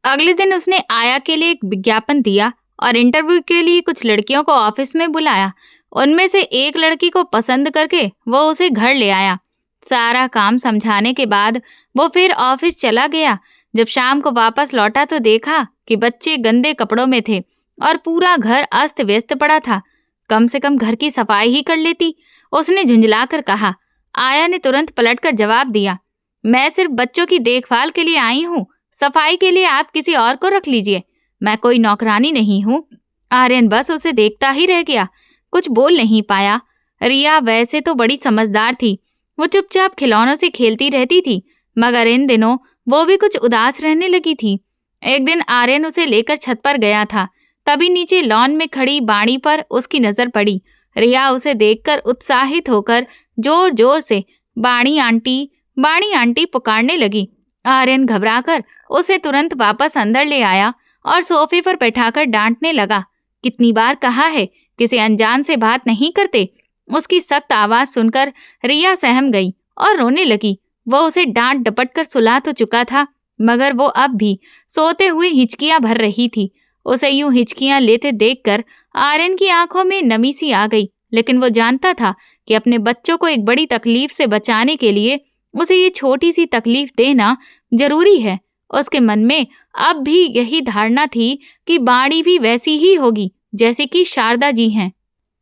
अगले दिन उसने आया के लिए एक विज्ञापन दिया और इंटरव्यू के लिए कुछ लड़कियों को ऑफिस में बुलाया। उनमें से एक लड़की को पसंद करके वो उसे घर ले आया। सारा काम समझाने के बाद वो फिर ऑफिस चला गया। जब शाम को वापस लौटा तो देखा कि बच्चे गंदे कपड़ों में थे और पूरा घर अस्त व्यस्त पड़ा था। कम से कम घर की सफाई ही कर लेती, उसने झुंझलाकर कहा। आया ने तुरंत पलटकर जवाब दिया। मैं सिर्फ बच्चों की देखभाल के लिए आई हूँ, सफाई के लिए आप किसी और को रख लीजिए। मैं कोई नौकरानी नहीं हूँ। आर्यन बस उसे देखता ही रह गया, कुछ बोल नहीं पाया। रिया वैसे तो बड़ी समझदार थी। वो चुपचाप खिलौनों से खेलती रहती थी, मगर इन दिनों वो भी कुछ उदास रहने लगी थी। एक दिन आर्यन उसे लेकर छत पर गया था, तभी नीचे लॉन में खड़ी बाणी पर उसकी नजर पड़ी। रिया उसे देखकर उत्साहित होकर जोर जोर से बाणी आंटी पुकारने लगी। आर्यन घबराकर उसे तुरंत वापस अंदर ले आया और सोफे पर बैठाकर डांटने लगा। कितनी बार कहा है किसी अनजान से बात नहीं करते। उसकी सख्त आवाज सुनकर रिया सहम गई और रोने लगी। वो उसे डांट डपट कर सुला तो चुका था, मगर वो अब भी सोते हुए हिचकियां भर रही थी। उसे यूं हिचकियां लेते देखकर आर्यन की आंखों में नमी सी आ गई, लेकिन वो जानता था कि अपने बच्चों को एक बड़ी तकलीफ से बचाने के लिए उसे ये छोटी सी तकलीफ देना जरूरी है। उसके मन में अब भी यही धारणा थी कि बाणी भी वैसी ही होगी जैसे कि शारदा जी हैं।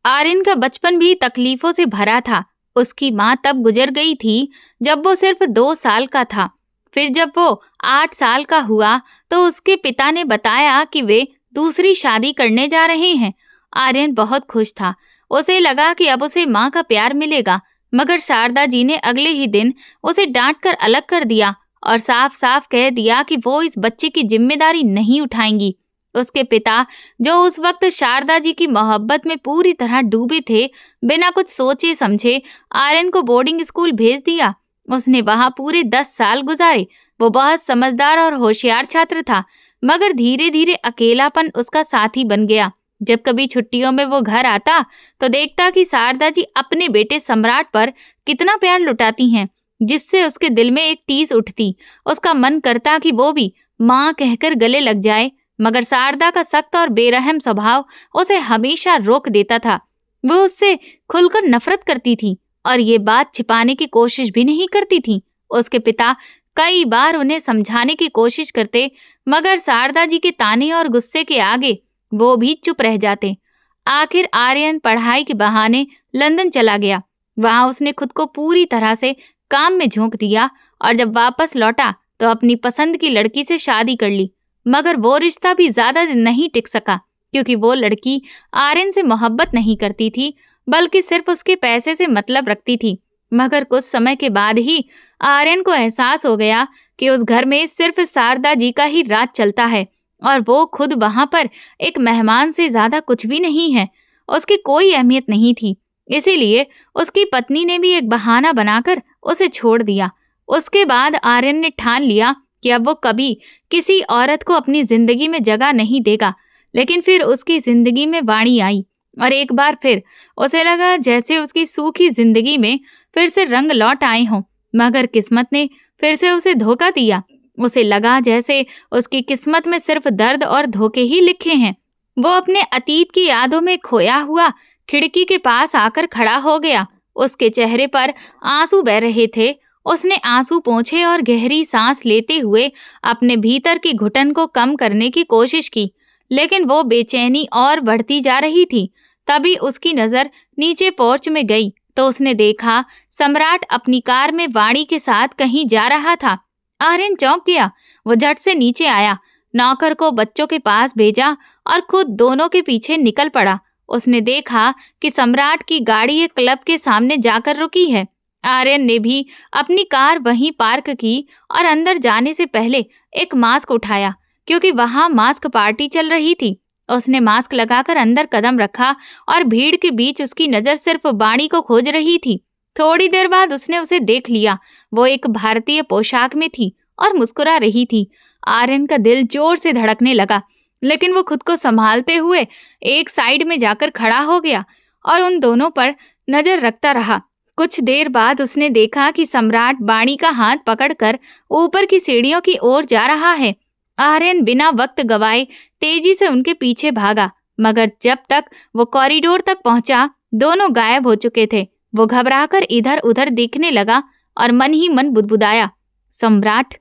आर्यन का बचपन भी तकलीफों से भरा था। उसकी माँ तब गुजर गई थी जब वो सिर्फ 2 साल का था। फिर जब वो 8 साल का हुआ तो उसके पिता ने बताया कि वे दूसरी शादी करने जा रहे हैं। आर्यन बहुत खुश था। उसे लगा कि अब उसे माँ का प्यार मिलेगा, मगर शारदा जी ने अगले ही दिन उसे डांट कर अलग कर दिया और साफ साफ कह दिया कि वो इस बच्चे की जिम्मेदारी नहीं उठाएंगी। उसके पिता, जो उस वक्त शारदा जी की मोहब्बत में पूरी तरह डूबे थे, बिना कुछ सोचे समझे आर्यन को बोर्डिंग स्कूल भेज दिया। उसने वहां पूरे 10 साल गुजारे। वो बहुत समझदार और होशियार छात्र था, मगर धीरे धीरे अकेलापन उसका साथी बन गया। जब कभी छुट्टियों में वो घर आता तो देखता कि शारदा जी अपने बेटे सम्राट पर कितना प्यार लुटाती हैं, जिससे उसके दिल में एक टीस उठती। उसका मन करता कि वो भी माँ कहकर गले लग जाए, मगर शारदा का सख्त और बेरहम स्वभाव उसे हमेशा रोक देता था। वो उससे खुलकर नफरत करती थी और ये बात छिपाने की कोशिश भी नहीं करती थी। उसके पिता कई बार उन्हें समझाने की कोशिश करते, मगर शारदा जी के ताने और गुस्से के आगे वो भी चुप रह जाते। आखिर आर्यन पढ़ाई के बहाने लंदन चला गया। वहां उसने खुद को पूरी तरह से काम में झोंक दिया और जब वापस लौटा तो अपनी पसंद की लड़की से शादी कर ली। मगर वो रिश्ता भी ज्यादा दिन नहीं टिक सका, क्योंकि वो लड़की आर्यन से मोहब्बत नहीं करती थी, बल्कि सिर्फ उसके पैसे से मतलब रखती थी। मगर कुछ समय के बाद ही आर्यन को एहसास हो गया कि उस घर में सिर्फ शारदा जी का ही राज चलता है और वो खुद वहां पर एक मेहमान से ज्यादा कुछ भी नहीं है। उसकी कोई अहमियत नहीं थी। इसीलिए उसकी पत्नी ने भी एक बहाना बनाकर उसे छोड़ दिया। उसके बाद आर्यन ने ठान लिया कि अब वो कभी किसी औरत को अपनी जिंदगी में जगह नहीं देगा। लेकिन फिर उसकी जिंदगी में वाणी आई और एक बार फिर उसे लगा जैसे उसकी सूखी जिंदगी में फिर से रंग लौट आए हों। मगर किस्मत ने फिर से उसे धोखा दिया। उसे लगा जैसे उसकी किस्मत में सिर्फ दर्द और धोखे ही लिखे हैं। वो अपने अतीत की यादों में खोया हुआ खिड़की के पास आकर खड़ा हो गया। उसके चेहरे पर आंसू बह रहे थे। उसने आंसू पोंछे और गहरी सांस लेते हुए अपने भीतर की घुटन को कम करने की कोशिश की, लेकिन वो बेचैनी और बढ़ती जा रही थी। तभी उसकी नजर नीचे पोर्च में गई तो उसने देखा सम्राट अपनी कार में वाणी के साथ कहीं जा रहा था। आर्यन चौंक गया। वो झट से नीचे आया, नौकर को बच्चों के पास भेजा और खुद दोनों के पीछे निकल पड़ा। उसने देखा कि सम्राट की गाड़ी एक क्लब के सामने जाकर रुकी है। आर्यन ने भी अपनी कार वहीं पार्क की और अंदर जाने से पहले एक मास्क उठाया, क्योंकि वहां मास्क पार्टी चल रही थी। उसने मास्क लगाकर अंदर कदम रखा और भीड़ के बीच उसकी नजर सिर्फ वाणी को खोज रही थी। थोड़ी देर बाद उसने उसे देख लिया। वो एक भारतीय पोशाक में थी और मुस्कुरा रही थी। आर्यन का दिल जोर से धड़कने लगा, लेकिन वो खुद को संभालते हुए एक साइड में जाकर खड़ा हो गया और उन दोनों पर नजर रखता रहा। कुछ देर बाद उसने देखा कि सम्राट वाणी का हाथ पकड़कर ऊपर की सीढ़ियों की ओर जा रहा है। आर्यन बिना वक्त गवाए तेजी से उनके पीछे भागा, मगर जब तक वो कॉरिडोर तक पहुंचा, दोनों गायब हो चुके थे। वो घबराकर इधर उधर देखने लगा और मन ही मन बुदबुदाया, सम्राट,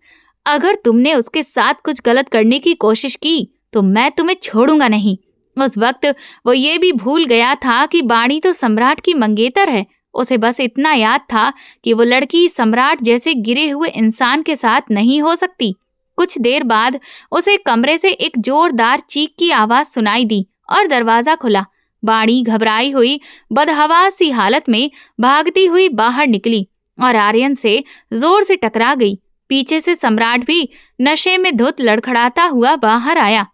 अगर तुमने उसके साथ कुछ गलत करने की कोशिश की तो मैं तुम्हें छोड़ूंगा नहीं। उस वक्त वो ये भी भूल गया था कि वाणी तो सम्राट की मंगेतर है। उसे बस इतना याद था कि वो लड़की सम्राट जैसे गिरे हुए इंसान के साथ नहीं हो सकती। कुछ देर बाद उसे कमरे से एक जोरदार चीख की आवाज सुनाई दी और दरवाजा खुला। वाणी घबराई हुई बदहवास सी हालत में भागती हुई बाहर निकली और आर्यन से जोर से टकरा गई। पीछे से सम्राट भी नशे में धुत लड़खड़ाता हुआ बाहर आया।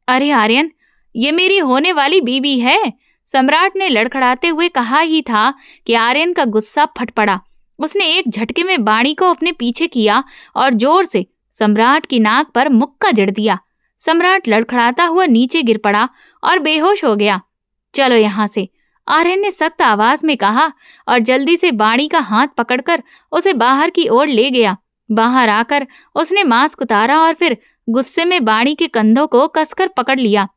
अरे आर्यन, ये मेरी होने वाली बीवी है, सम्राट ने लड़खड़ाते हुए कहा ही था कि आर्यन का गुस्सा फट पड़ा। उसने एक झटके में वाणी को अपने पीछे किया और जोर से सम्राट की नाक पर मुक्का जड़ दिया। सम्राट लड़खड़ाता हुआ नीचे गिर पड़ा और बेहोश हो गया। चलो यहाँ से, आर्यन ने सख्त आवाज में कहा और जल्दी से वाणी का हाथ पकड़कर उसे बाहर की ओर ले गया। बाहर आकर उसने मास्क उतारा और फिर गुस्से में वाणी के कंधों को कसकर पकड़ लिया।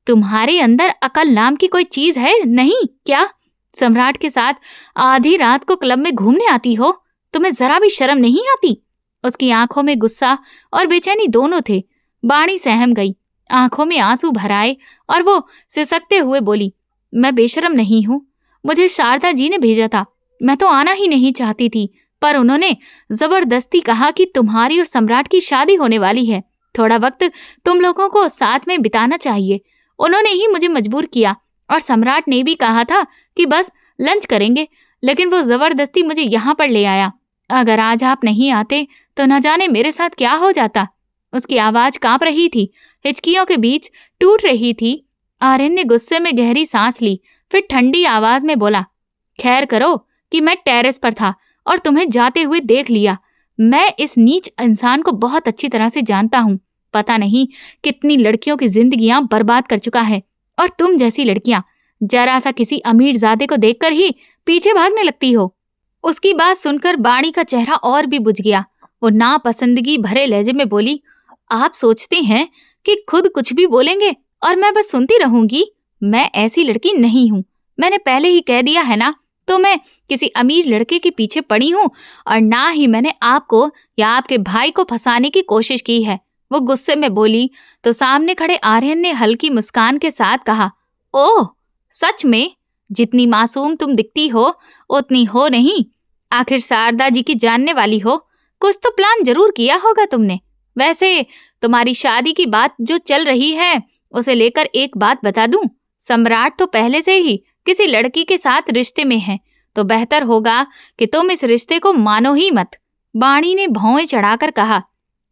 तुम्हारे अंदर अकल नाम की कोई चीज है नहीं क्या? सम्राट के साथ आधी रात को क्लब में घूमने आती हो? तुम्हें जरा भी शर्म नहीं आती? उसकी आंखों में गुस्सा और बेचैनी दोनों थे। वाणी सहम गई, आंखों में आंसू भर आए और वो सिसकते हुए बोली, मैं बेशर्म नहीं हूँ। मुझे शारदा जी ने भेजा था। मैं तो आना ही नहीं चाहती थी, पर उन्होंने जबरदस्ती कहा कि तुम्हारी और सम्राट की शादी होने वाली है। थोड़ा वक्त तुम लोगों को साथ में बिताना चाहिए। उन्होंने ही मुझे मजबूर किया और सम्राट ने भी कहा था कि बस लंच करेंगे, लेकिन वो जबरदस्ती मुझे यहाँ पर ले आया। अगर आज आप नहीं आते तो न जाने मेरे साथ क्या हो जाता। उसकी आवाज कांप रही थी, हिचकियों के बीच टूट रही थी। आर्यन ने गुस्से में गहरी सांस ली, फिर ठंडी आवाज में बोला, खैर करो कि मैं टेरेस पर था और तुम्हें जाते हुए देख लिया। मैं इस नीच इंसान को बहुत अच्छी तरह से जानता हूँ। पता नहीं कितनी लड़कियों की जिंदगियां बर्बाद कर चुका है, और तुम जैसी लड़कियां जरा सा किसी अमीरजादे को देखकर ही पीछे भागने लगती हो। उसकी बात सुनकर वाणी का चेहरा और भी बुझ गया। वो नापसंदगी भरे लहजे में बोली, आप सोचते हैं कि खुद कुछ भी बोलेंगे और मैं बस सुनती रहूंगी? मैं ऐसी लड़की नहीं हूँ। मैंने पहले ही कह दिया है ना तो मैं किसी अमीर लड़के के पीछे पड़ी हूँ और ना ही मैंने आपको या आपके भाई को फंसाने की कोशिश की है। वो गुस्से में बोली तो सामने खड़े आर्यन ने हल्की मुस्कान के साथ कहा, ओह सच में? जितनी मासूम तुम दिखती हो उतनी हो नहीं। आखिर शारदा जी की जानने वाली हो, कुछ तो प्लान जरूर किया होगा तुमने। वैसे तुम्हारी शादी की बात जो चल रही है उसे लेकर एक बात बता दूं, सम्राट तो पहले से ही किसी लड़की के साथ रिश्ते में है, तो बेहतर होगा कि तुम इस रिश्ते को मानो ही मत। बाणी ने भौंएं चढ़ाकर कहा,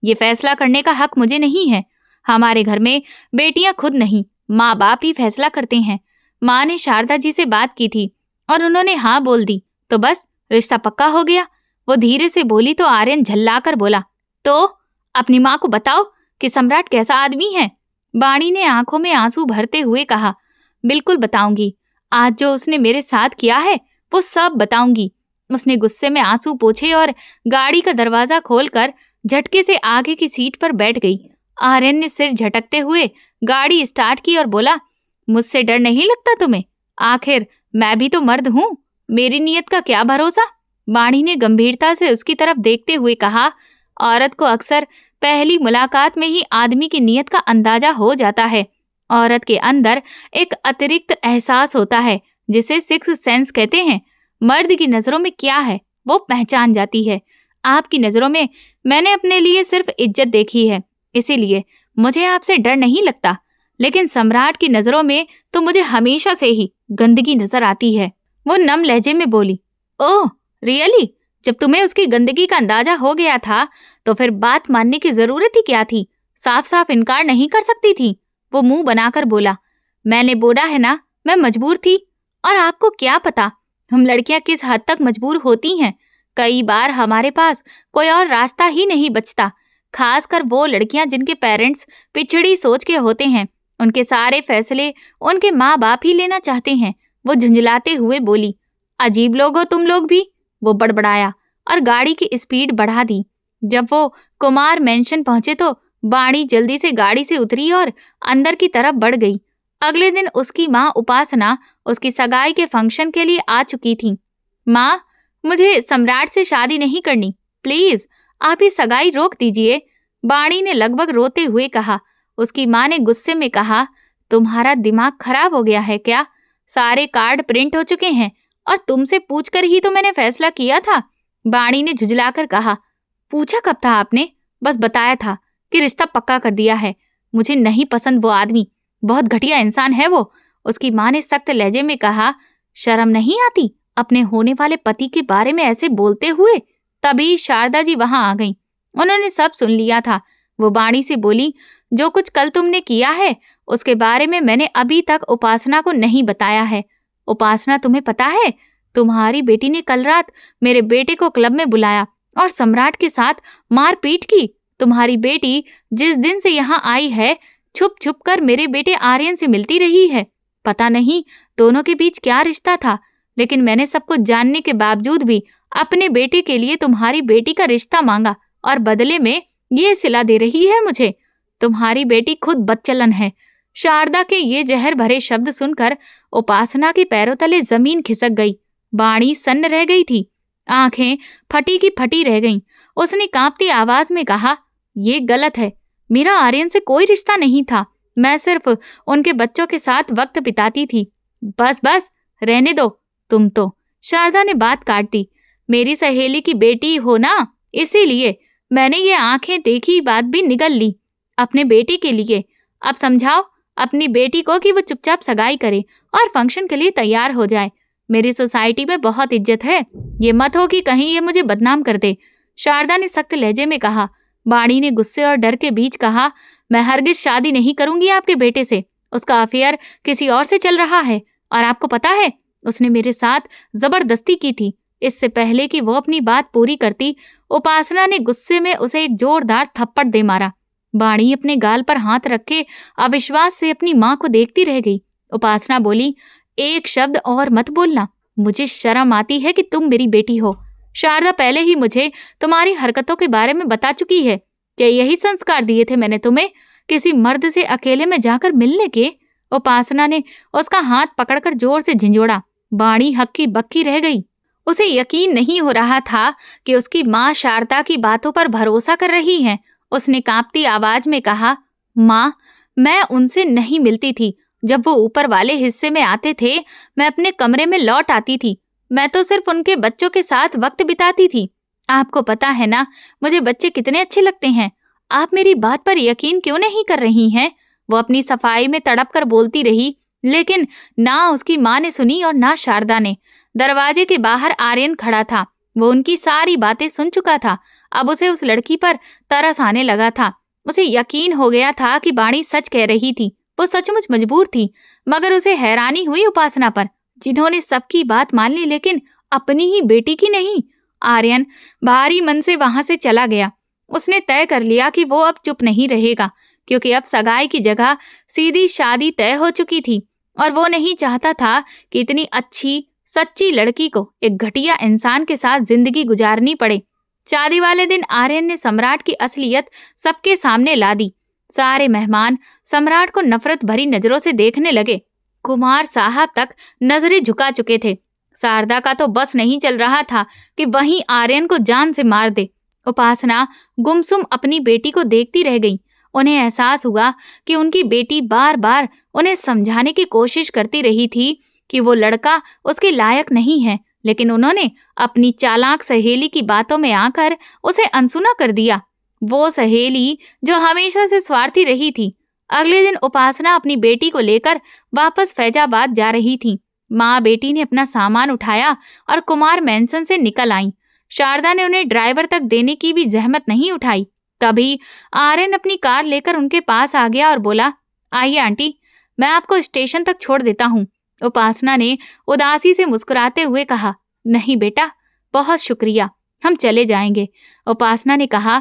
ये फैसला करने का हक मुझे नहीं है। हमारे घर में बेटियां खुद नहीं, माँ बाप ही फैसला करते हैं। माँ ने शारदा जी से बात की थी और उन्होंने हाँ बोल दी तो बस रिश्ता पक्का हो गया। वो धीरे से बोली तो आर्यन झल्लाकर बोला, तो अपनी माँ को बताओ कि सम्राट कैसा आदमी है। बाणी ने आंखों में आंसू भरते हुए कहा, बिल्कुल बताऊंगी। आज जो उसने मेरे साथ किया है वो सब बताऊंगी। उसने गुस्से में आंसू पोंछे और गाड़ी का दरवाजा खोलकर झटके से आगे की सीट पर बैठ गई। आर्यन ने सिर झटकते हुए गाड़ी स्टार्ट की और बोला, मुझसे डर नहीं लगता तुम्हें? आखिर मैं भी तो मर्द हूँ, मेरी नीयत का क्या भरोसा। बाणी ने गंभीरता से उसकी तरफ देखते हुए कहा, औरत को अक्सर पहली मुलाकात में ही आदमी की नीयत का अंदाजा हो जाता है। औरत के अंदर एक अतिरिक्त एहसास होता है जिसे सिक्स्थ सेंस कहते हैं। मर्द की नजरों में क्या है वो पहचान जाती है। आपकी नजरों में मैंने अपने लिए सिर्फ इज्जत देखी है, इसीलिए मुझे आपसे डर नहीं लगता। लेकिन सम्राट की नजरों में तो मुझे हमेशा से ही गंदगी नजर आती है। वो नम लहजे में बोली, ओह रियली? जब तुम्हें उसकी गंदगी का अंदाजा हो गया था तो फिर बात मानने की जरूरत ही क्या थी? साफ साफ इनकार नहीं कर सकती थी। वो मुंह बनाकर बोला, मैंने बोला है ना, मैं मजबूर थी। और आपको क्या पता हम लड़कियां किस हद तक मजबूर होती हैं। कई बार हमारे पास कोई और रास्ता ही नहीं बचता। खासकर वो लड़कियां जिनके पेरेंट्स पिछड़ी सोच के होते हैं। उनके सारे फैसले उनके माँ बाप ही लेना चाहते हैं। वो झुंझलाते हुए बोली, अजीब लोग हो तुम लोग भी। वो बड़बड़ाया और गाड़ी की स्पीड बढ़ा दी। जब वो कुमार मेंशन पहुंचे तो बाणी जल्दी से गाड़ी से उतरी और अंदर की तरफ बढ़ गई। अगले दिन उसकी माँ उपासना उसकी सगाई के फंक्शन के लिए आ चुकी थी। माँ, मुझे सम्राट से शादी नहीं करनी, प्लीज आप ये सगाई रोक दीजिए, बाणी ने लगभग रोते हुए कहा। उसकी माँ ने गुस्से में कहा, तुम्हारा दिमाग खराब हो गया है क्या? सारे कार्ड प्रिंट हो चुके हैं और तुमसे पूछकर ही तो मैंने फैसला किया था। बाणी ने झुंझलाकर कहा, पूछा कब था आपने? बस बताया था कि रिश्ता पक्का कर दिया है। मुझे नहीं पसंद वो आदमी, बहुत घटिया इंसान है वो। उसकी माँ ने सख्त लहजे में कहा, शर्म नहीं आती अपने होने वाले पति के बारे में ऐसे बोलते हुए? तभी शारदा जी वहां आ गईं। उन्होंने सब सुन लिया था। वो बाणी से बोली, जो कुछ कल तुमने किया है उसके बारे में मैंने अभी तक उपासना को नहीं बताया है। उपासना, तुम्हें पता है तुम्हारी बेटी ने कल रात मेरे बेटे को क्लब में बुलाया और सम्राट के साथ मारपीट की। तुम्हारी बेटी जिस दिन से यहाँ आई है छुप छुप कर मेरे बेटे आर्यन से मिलती रही है। पता नहीं दोनों के बीच क्या रिश्ता था, लेकिन मैंने सब कुछ जानने के बावजूद भी अपने बेटे के लिए तुम्हारी बेटी का रिश्ता मांगा और बदले में ये सिला दे रही है मुझे। तुम्हारी बेटी खुद बदचलन है। शारदा के ये जहर भरे शब्द सुनकर उपासना के पैरों तले जमीन खिसक गई। बाणी सन्न रह गई थी, आंखें फटी की फटी रह गईं। उसने कांपती आवाज में कहा, ये गलत है, मेरा आर्यन से कोई रिश्ता नहीं था। मैं सिर्फ उनके बच्चों के साथ वक्त बिताती थी। बस बस रहने दो तुम तो। शारदा ने बात काट दी, मेरी सहेली की बेटी हो ना, इसीलिए मैंने ये आंखें देखी बात भी निगल ली अपने बेटे के लिए। अब समझाओ अपनी बेटी को कि वो चुपचाप सगाई करे और फंक्शन के लिए तैयार हो जाए। मेरी सोसाइटी में बहुत इज्जत है, ये मत हो कि कहीं ये मुझे बदनाम कर दे। शारदा ने सख्त लहजे में कहा। बाणी ने गुस्से और डर के बीच कहा, मैं हरगिज शादी नहीं करूंगी आपके बेटे से। उसका अफेयर किसी और से चल रहा है और आपको पता है उसने मेरे साथ जबरदस्ती की थी। इससे पहले कि वो अपनी बात पूरी करती, उपासना ने गुस्से में उसे एक जोरदार थप्पड़ दे मारा। बाणी अपने गाल पर हाथ रखे अविश्वास से अपनी माँ को देखती रह गई। उपासना बोली, एक शब्द और मत बोलना, मुझे शर्म आती है कि तुम मेरी बेटी हो। शारदा पहले ही मुझे तुम्हारी हरकतों के बारे में बता चुकी है। क्या यही संस्कार दिए थे मैंने तुम्हें, किसी मर्द से अकेले में जाकर मिलने के? उपासना ने उसका हाथ पकड़कर जोर से झिंझोड़ा। बाणी हक्की बक्की रह गई। उसे यकीन नहीं हो रहा था कि उसकी माँ शारदा की बातों पर भरोसा कर रही है। उसने कांपती आवाज में कहा, माँ, मैं उनसे नहीं मिलती थी। जब वो ऊपर वाले हिस्से में आते थे, मैं अपने कमरे में लौट आती थी। मैं तो सिर्फ उनके बच्चों के साथ वक्त बिताती थी। आपको पता है ना, मुझे बच्चे कितने अच्छे लगते हैं। आप मेरी बात पर यकीन क्यों नहीं कर रही हैं? वो अपनी सफाई में तड़प कर बोलती रही, लेकिन ना उसकी माँ ने सुनी और ना शारदा ने। दरवाजे के बाहर आर्यन खड़ा था। वो उनकी सारी बातें सुन चुका था। अब उसे उस लड़की पर तरस आने लगा था। उसे यकीन हो गया था कि बाणी सच कह रही थी। वो सचमुच मजबूर थी। मगर उसे हैरानी हुई उपासना पर, जिन्होंने सबकी बात मान ली लेकिन अपनी ही बेटी की नहीं। आर्यन भारी मन से वहां से चला गया। उसने तय कर लिया कि वो अब चुप नहीं रहेगा, क्योंकि अब सगाई की जगह सीधी शादी तय हो चुकी थी और वो नहीं चाहता था कि इतनी अच्छी सच्ची लड़की को एक घटिया इंसान के साथ जिंदगी गुजारनी पड़े। शादी वाले दिन आर्यन ने सम्राट की असलियत सबके सामने ला दी। सारे मेहमान सम्राट को नफरत भरी नजरों से देखने लगे। कुमार साहब तक नजरें झुका चुके थे। शारदा का तो बस नहीं चल रहा था कि वहीं आर्यन को जान से मार दे। उपासना गुमसुम अपनी बेटी को देखती रह गई। उन्हें एहसास हुआ कि उनकी बेटी बार बार उन्हें समझाने की कोशिश करती रही थी कि वो लड़का उसके लायक नहीं है, लेकिन उन्होंने अपनी चालाक सहेली की बातों में आकर उसे अनसुना कर दिया। वो सहेली जो हमेशा से स्वार्थी रही थी। अगले दिन उपासना अपनी बेटी को लेकर वापस फैजाबाद जा रही थी। माँ बेटी ने अपना सामान उठाया और कुमार मैंसन से निकल आई। शारदा ने उन्हें ड्राइवर तक देने की भी जहमत नहीं उठाई। तभी आर्यन अपनी कार लेकर उनके पास आ गया और बोला, आइए आंटी, मैं आपको स्टेशन तक छोड़ देता हूँ। उपासना ने उदासी से मुस्कुराते हुए कहा, नहीं बेटा, बहुत शुक्रिया, हम चले जाएंगे। उपासना ने कहा,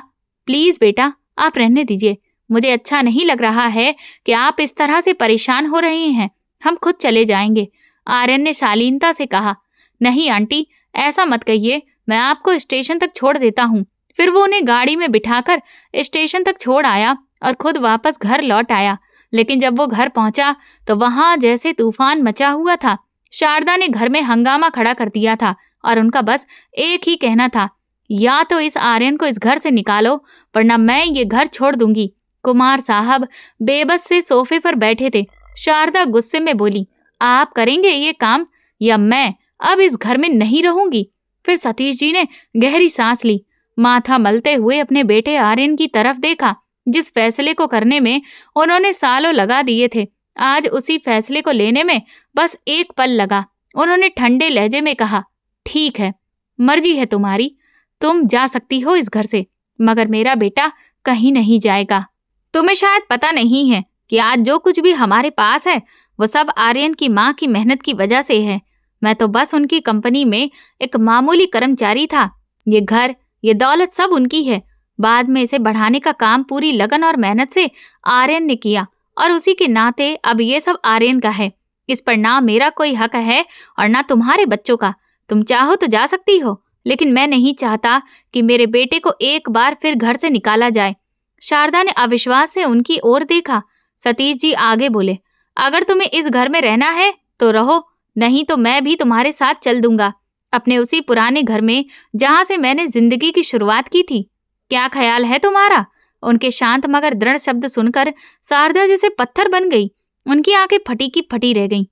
प्लीज बेटा, आप रहने दीजिए। मुझे अच्छा नहीं लग रहा है कि आप इस तरह से परेशान हो रहे हैं। हम खुद चले जाएंगे। आर्यन ने शालीनता से कहा, नहीं आंटी, ऐसा मत कहिए, मैं आपको स्टेशन तक छोड़ देता हूँ। फिर वो उन्हें गाड़ी में बिठाकर स्टेशन तक छोड़ आया और खुद वापस घर लौट आया। लेकिन जब वो घर पहुंचा तो वहां जैसे तूफान मचा हुआ था। शारदा ने घर में हंगामा खड़ा कर दिया था और उनका बस एक ही कहना था, या तो इस आर्यन को इस घर से निकालो, वरना मैं ये घर छोड़ दूंगी। कुमार साहब बेबस से सोफे पर बैठे थे। शारदा गुस्से में बोली, आप करेंगे ये काम या मैं अब इस घर में नहीं रहूंगी। फिर सतीश जी ने गहरी सांस ली। माथा मलते हुए अपने बेटे आर्यन की तरफ देखा, जिस फैसले को करने में उन्होंने सालों लगा दिए थे। आज उसी फैसले को लेने में बस एक पल लगा। उन्होंने ठंडे लहजे में कहा, ठीक है, मर्जी है तुम्हारी, तुम जा सकती हो इस घर से, मगर मेरा बेटा कहीं नहीं जाएगा। तुम्हें शायद पता नहीं है कि आज जो कुछ भी हमारे पास है वो सब आर्यन की माँ की मेहनत की वजह से है। मैं तो बस उनकी कंपनी में एक मामूली कर्मचारी था। ये घर, ये दौलत सब उनकी है। बाद में इसे बढ़ाने का काम पूरी लगन और मेहनत से आर्यन ने किया और उसी के नाते अब ये सब आर्यन का है। इस पर ना मेरा कोई हक है और ना तुम्हारे बच्चों का। तुम चाहो तो जा सकती हो, लेकिन मैं नहीं चाहता कि मेरे बेटे को एक बार फिर घर से निकाला जाए। शारदा ने अविश्वास से उनकी ओर देखा। सतीश जी आगे बोले, अगर तुम्हें इस घर में रहना है तो रहो, नहीं तो मैं भी तुम्हारे साथ चल दूंगा, अपने उसी पुराने घर में जहां से मैंने जिंदगी की शुरुआत की थी। क्या ख्याल है तुम्हारा? उनके शांत मगर दृढ़ शब्द सुनकर शारदा जैसे पत्थर बन गई। उनकी आंखें फटी की फटी रह गईं।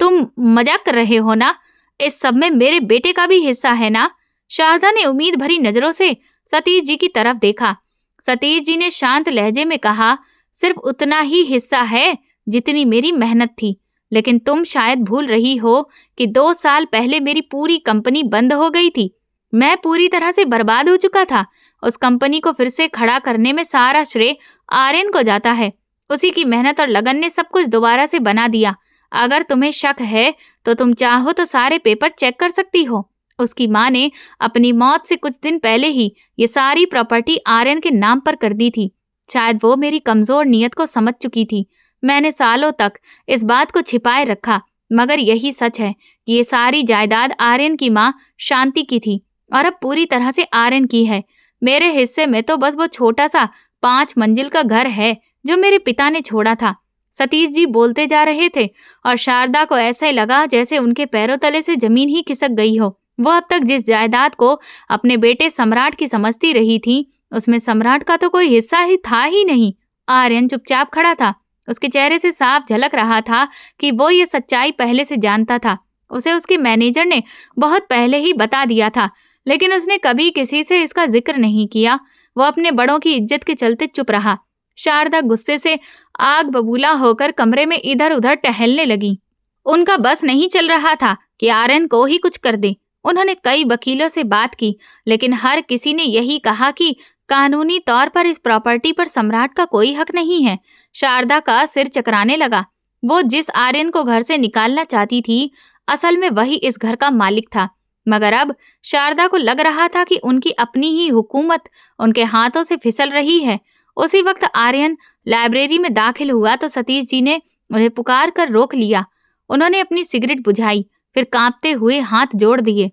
तुम मजाक कर रहे हो ना? इस सब में मेरे बेटे का भी हिस्सा है ना? शारदा ने उम्मीद भरी नजरों से सतीश जी की तरफ देखा। सतीश जी ने शांत लहजे में कहा, सिर्फ उतना ही हिस्सा है जितनी मेरी मेहनत थी, लेकिन तुम शायद भूल रही हो कि 2 साल पहले मेरी पूरी कंपनी बंद हो गई थी। मैं पूरी तरह से बर्बाद हो चुका था। उस कंपनी को फिर से खड़ा करने में सारा श्रेय आर्यन को जाता है। उसी की मेहनत और लगन ने सब कुछ दोबारा से बना दिया। अगर तुम्हें शक है तो तुम चाहो तो सारे पेपर चेक कर सकती हो। उसकी माँ ने अपनी मौत से कुछ दिन पहले ही ये सारी प्रॉपर्टी आर्यन के नाम पर कर दी थी। शायद वो मेरी कमजोर नीयत को समझ चुकी थी। मैंने सालों तक इस बात को छिपाए रखा, मगर यही सच है कि ये सारी जायदाद आर्यन की माँ शांति की थी और अब पूरी तरह से आर्यन की है। मेरे हिस्से में तो बस वो छोटा सा 5 मंजिल का घर है जो मेरे पिता ने छोड़ा था। सतीश जी बोलते जा रहे थे और शारदा को ऐसा ही लगा जैसे उनके पैरों तले से जमीन ही खिसक गई हो। वो अब तक जिस जायदाद को अपने बेटे सम्राट की समझती रही थी, उसमें सम्राट का तो कोई हिस्सा ही था ही नहीं। आर्यन चुपचाप खड़ा था। उसके चेहरे से साफ झलक रहा था कि वो ये सच्चाई पहले से जानता था। उसे उसके मैनेजर ने बहुत पहले ही बता दिया था, लेकिन उसने कभी किसी से इसका जिक्र नहीं किया। वो अपने बड़ों की इज्जत के चलते चुप रहा। शारदा गुस्से से आग बबूला होकर कमरे में इधर उधर टहलने लगी। उनका बस नहीं चल रहा था कि आर्यन को ही कुछ कर दे। उन्होंने कई वकीलों से बात की, लेकिन हर किसी ने यही कहा कि कानूनी तौर पर इस प्रॉपर्टी पर सम्राट का कोई हक नहीं है। शारदा का सिर चकराने लगा। वो जिस आर्यन को घर से निकालना चाहती थी, असल में वही इस घर का मालिक था। मगर अब शारदा को लग रहा था कि उनकी अपनी ही हुकूमत उनके हाथों से फिसल रही है। उसी वक्त आर्यन लाइब्रेरी में दाखिल हुआ तो सतीश जी ने उन्हें पुकार कर रोक लिया। उन्होंने अपनी सिगरेट बुझाई, फिर कांपते हुए हाथ जोड़ दिए।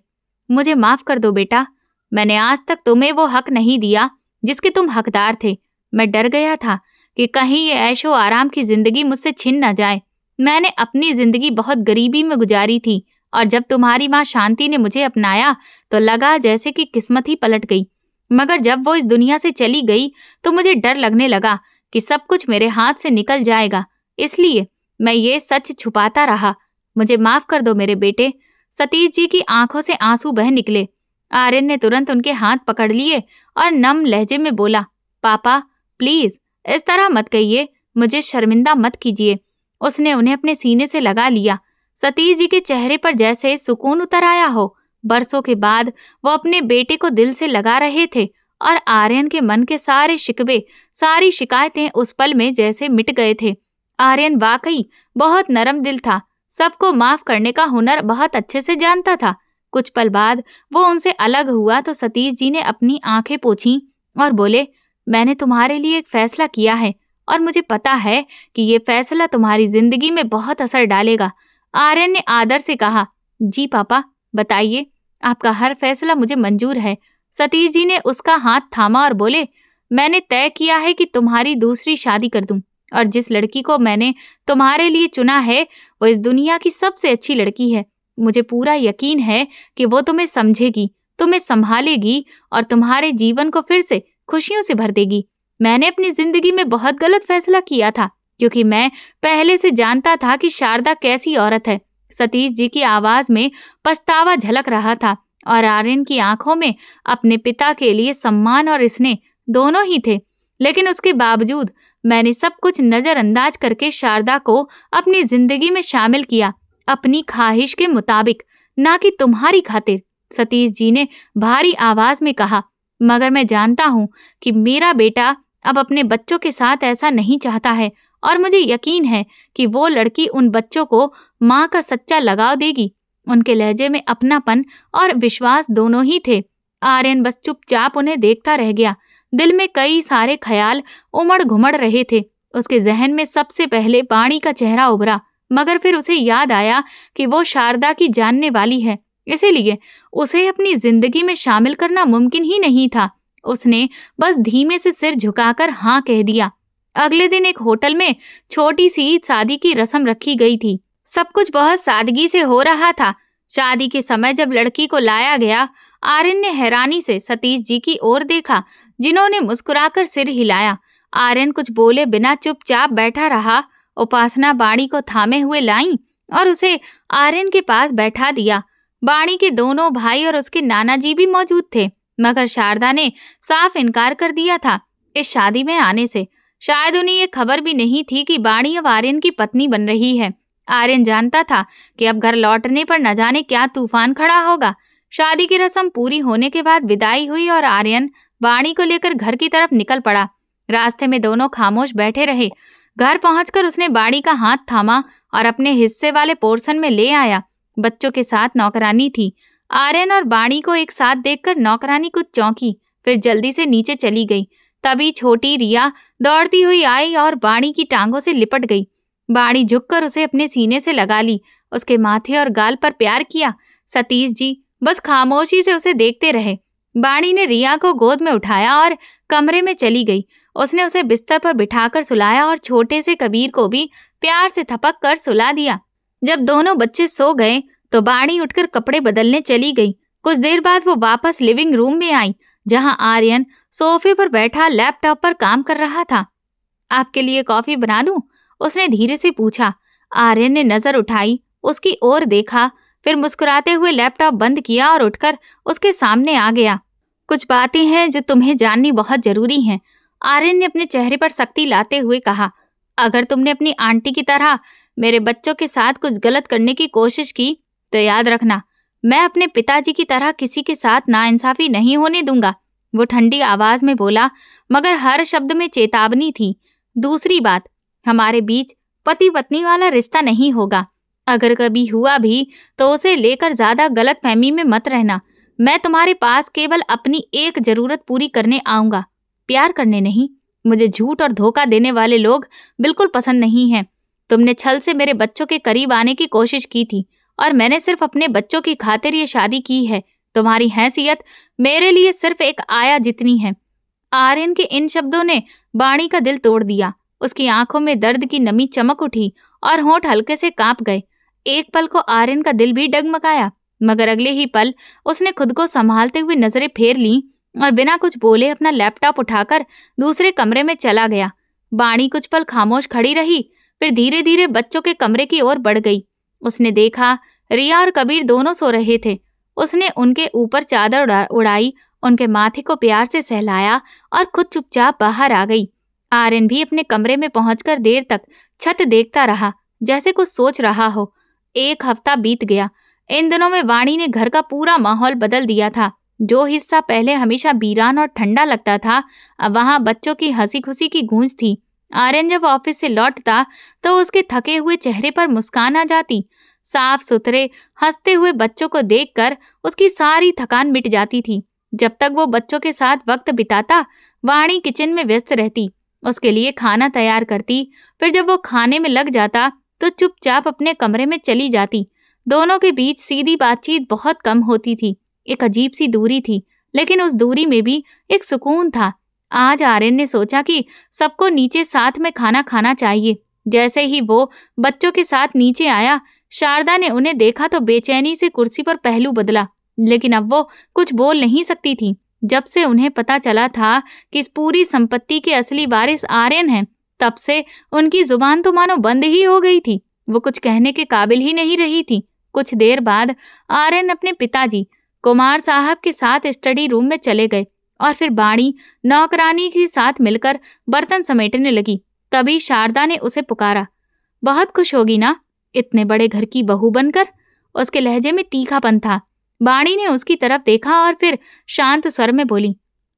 मुझे माफ कर दो बेटा, मैंने आज तक तुम्हें वो हक नहीं दिया जिसके तुम हकदार थे। मैं डर गया था कि कहीं ये ऐशो आराम की जिंदगी मुझसे छिन न जाए। मैंने अपनी जिंदगी बहुत गरीबी में गुजारी थी और जब तुम्हारी माँ शांति ने मुझे अपनाया तो लगा जैसे कि किस्मत ही पलट गई। मगर जब वो इस दुनिया से चली गई तो मुझे डर लगने लगा कि सब कुछ मेरे हाथ से निकल जाएगा। इसलिए मैं ये सच छुपाता रहा। मुझे माफ कर दो मेरे बेटे। सतीश जी की आंखों से आंसू बह निकले। आर्यन ने तुरंत उनके हाथ पकड़ लिए और नम लहजे में बोला, पापा प्लीज इस तरह मत कहिए, मुझे शर्मिंदा मत कीजिए। उसने उन्हें अपने सीने से लगा लिया। सतीश जी के चेहरे पर जैसे सुकून उतर आया हो। बरसों के बाद वो अपने बेटे को दिल से लगा रहे थे और आर्यन के मन के सारे शिकवे, सारी शिकायतें उस पल में जैसे मिट गए थे। आर्यन वाकई बहुत नरम दिल था। सबको माफ करने का हुनर बहुत अच्छे से जानता था। कुछ पल बाद वो उनसे अलग हुआ तो सतीश जी ने अपनी आंखें पोंछी और बोले, मैंने तुम्हारे लिए एक फैसला किया है और मुझे पता है कि ये फैसला तुम्हारी जिंदगी में बहुत असर डालेगा। आर्यन ने आदर से कहा, जी पापा बताइए, आपका हर फैसला मुझे मंजूर है। सतीश जी ने उसका हाथ थामा और बोले, मैंने तय किया है कि तुम्हारी दूसरी शादी कर दूं और जिस लड़की को मैंने तुम्हारे लिए चुना है वो इस दुनिया की सबसे अच्छी लड़की है। मुझे पूरा यकीन है कि वो तुम्हें समझेगी, तुम्हें संभालेगी और तुम्हारे जीवन को फिर से खुशियों से भर देगी। मैंने अपनी जिंदगी में बहुत गलत फैसला किया था क्योंकि मैं पहले से जानता था कि शारदा कैसी औरत है। सतीश जी की आवाज में पछतावा झलक रहा था और आर्यन की आंखों में अपने पिता के लिए सम्मान और स्नेह दोनों ही थे। लेकिन उसके बावजूद मैंने सब कुछ नजरअंदाज करके शारदा को अपनी जिंदगी में शामिल किया, अपनी ख्वाहिश के मुताबिक, ना कि तुम्हारी खातिर। सतीश जी ने भारी आवाज में कहा, मगर मैं जानता हूँ कि मेरा बेटा अब अपने बच्चों के साथ ऐसा नहीं चाहता है और मुझे यकीन है कि वो लड़की उन बच्चों को माँ का सच्चा लगाव देगी। उनके लहजे में अपनापन और विश्वास दोनों ही थे। आर्यन बस चुपचाप उन्हें देखता रह गया। दिल में कई सारे ख्याल उमड़ घुमड़ रहे थे। उसके जहन में सबसे पहले वाणी का चेहरा उभरा, मगर फिर उसे याद आया कि वो शारदा की जानने वाली है, इसीलिए उसे अपनी जिंदगी में शामिल करना मुमकिन ही नहीं था। उसने बस धीमे से सिर झुकाकर हाँ कह दिया। अगले दिन एक होटल में छोटी सी शादी की रस्म रखी गई थी। सब कुछ बहुत सादगी से हो रहा था। शादी के समय जब लड़की को लाया गया, आर्यन ने हैरानी से सतीश जी की ओर देखा, जिन्होंने मुस्कुराकर सिर हिलाया। आर्यन कुछ बोले बिना चुपचाप बैठा रहा। उपासना बाणी को थामे हुए लाई और उसे आर्यन के पास बैठा दिया। बाणी के दोनों भाई और उसके नाना जी भी मौजूद थे, मगर शारदा ने साफ इनकार कर दिया था इस शादी में आने से। शायद उन्हें ये खबर भी नहीं थी कि बाणी अब आर्यन की पत्नी बन रही है। आर्यन जानता था कि अब घर लौटने पर न जाने क्या तूफान खड़ा होगा। शादी की रस्म पूरी होने के बाद विदाई हुई और आर्यन बाणी को लेकर घर की तरफ निकल पड़ा। रास्ते में दोनों खामोश बैठे रहे। घर पहुंचकर उसने बाणी का हाथ थामा और अपने हिस्से वाले पोर्शन में ले आया। बच्चों के साथ नौकरानी थी। आर्यन और बाणी को एक साथ देखकर नौकरानी कुछ चौंकी, फिर जल्दी से नीचे चली गई। तभी छोटी रिया दौड़ती हुई आई और बाणी की टांगों से लिपट गई। बाणी झुककर उसे अपने सीने से लगा ली, उसके माथे और गाल पर प्यार किया। सतीश जी बस खामोशी से उसे देखते रहे। बाणी ने रिया को गोद में उठाया और कमरे में चली गई। उसने उसे बिस्तर पर बिठाकर सुलाया और छोटे से कबीर को भी प्यार से थपक कर सुला दिया। जब दोनों बच्चे सो गए तो बाणी उठकर कपड़े बदलने चली गई। कुछ देर बाद वो वापस लिविंग रूम में आई, जहां आर्यन सोफे पर बैठा लैपटॉप पर काम कर रहा था। आपके लिए कॉफी बना दूं? उसने धीरे से पूछा। आर्यन ने नजर उठाई, उसकी ओर देखा, फिर मुस्कुराते हुए लैपटॉप बंद किया और उठकर उसके सामने आ गया। कुछ बातें हैं जो तुम्हें जाननी बहुत जरूरी हैं, आर्यन ने अपने चेहरे पर सख्ती लाते हुए कहा। अगर तुमने अपनी आंटी की तरह मेरे बच्चों के साथ कुछ गलत करने की कोशिश की तो याद रखना, मैं अपने पिताजी की तरह किसी के साथ नाइंसाफी नहीं होने दूंगा। वो ठंडी आवाज में बोला, मगर हर शब्द में चेतावनी थी। दूसरी बात, हमारे बीच पति पत्नी वाला रिश्ता नहीं होगा। अगर कभी हुआ भी तो उसे लेकर ज्यादा गलतफहमी में मत रहना। मैं तुम्हारे पास केवल अपनी एक जरूरत पूरी करने आऊंगा, प्यार करने नहीं। मुझे झूठ और धोखा देने वाले लोग बिल्कुल पसंद नहीं हैं। तुमने छल से मेरे बच्चों के करीब आने की कोशिश की थी और मैंने सिर्फ अपने बच्चों की खातिर ये शादी की है। तुम्हारी हैसियत मेरे लिए सिर्फ एक आया जितनी है। आर्यन के इन शब्दों ने बाणी का दिल तोड़ दिया। उसकी आंखों में दर्द की नमी चमक उठी और होंठ हल्के से कांप गए। एक पल को आर्यन का दिल भी डगमगाया, मगर अगले ही पल उसने खुद को संभालते हुए नजरें फेर लीं और बिना कुछ बोले अपना लैपटॉप उठाकर दूसरे कमरे में चला गया। बाणी कुछ पल खामोश खड़ी रही, फिर धीरे धीरे बच्चों के कमरे की ओर बढ़ गई। उसने देखा रिया और कबीर दोनों सो रहे थे। उसने उनके ऊपर चादर उड़ाई, उनके माथे को प्यार से सहलाया और खुद चुपचाप बाहर आ गई। आर्यन भी अपने कमरे में पहुंचकर देर तक छत देखता रहा, जैसे कुछ सोच रहा हो। एक हफ्ता बीत गया। इन दिनों में वाणी ने घर का पूरा माहौल बदल दिया था। जो हिस्सा पहले हमेशा वीरान और ठंडा लगता था, अब वहां बच्चों की हंसी खुशी की गूंज थी। आर्यन जब ऑफिस से लौटता तो उसके थके हुए चेहरे पर मुस्कान आ जाती। साफ सुथरे हंसते हुए बच्चों को देखकर उसकी सारी थकान मिट जाती थी। जब तक वो बच्चों के साथ वक्त बिताता, वाणी किचन में व्यस्त रहती, उसके लिए खाना तैयार करती। फिर जब वो खाने में लग जाता तो चुपचाप अपने कमरे में चली जाती। दोनों के बीच सीधी बातचीत बहुत कम होती थी। एक अजीब सी दूरी थी, लेकिन उस दूरी में भी एक सुकून था। आज आर्यन ने सोचा कि सबको नीचे साथ में खाना खाना चाहिए। जैसे ही वो बच्चों के साथ नीचे आया, शारदा ने उन्हें देखा तो बेचैनी से कुर्सी पर पहलू बदला, लेकिन अब वो कुछ बोल नहीं सकती थी। जब से उन्हें पता चला था कि इस पूरी संपत्ति के असली वारिस आर्यन हैं, तब से उनकी जुबान तो मानो बंद ही हो गई थी। वो कुछ कहने के काबिल ही नहीं रही थी। कुछ देर बाद आर्यन अपने पिताजी कुमार साहब के साथ स्टडी रूम में चले गए और फिर बाणी नौकरानी के साथ मिलकर बर्तन समेटने लगी। तभी शारदा ने उसे पुकारा। बहुत खुश होगी ना इतने बड़े घर की बहू बनकर? उसके लहजे में तीखापन था। बाणी ने उसकी तरफ देखा और फिर शांत स्वर में बोली,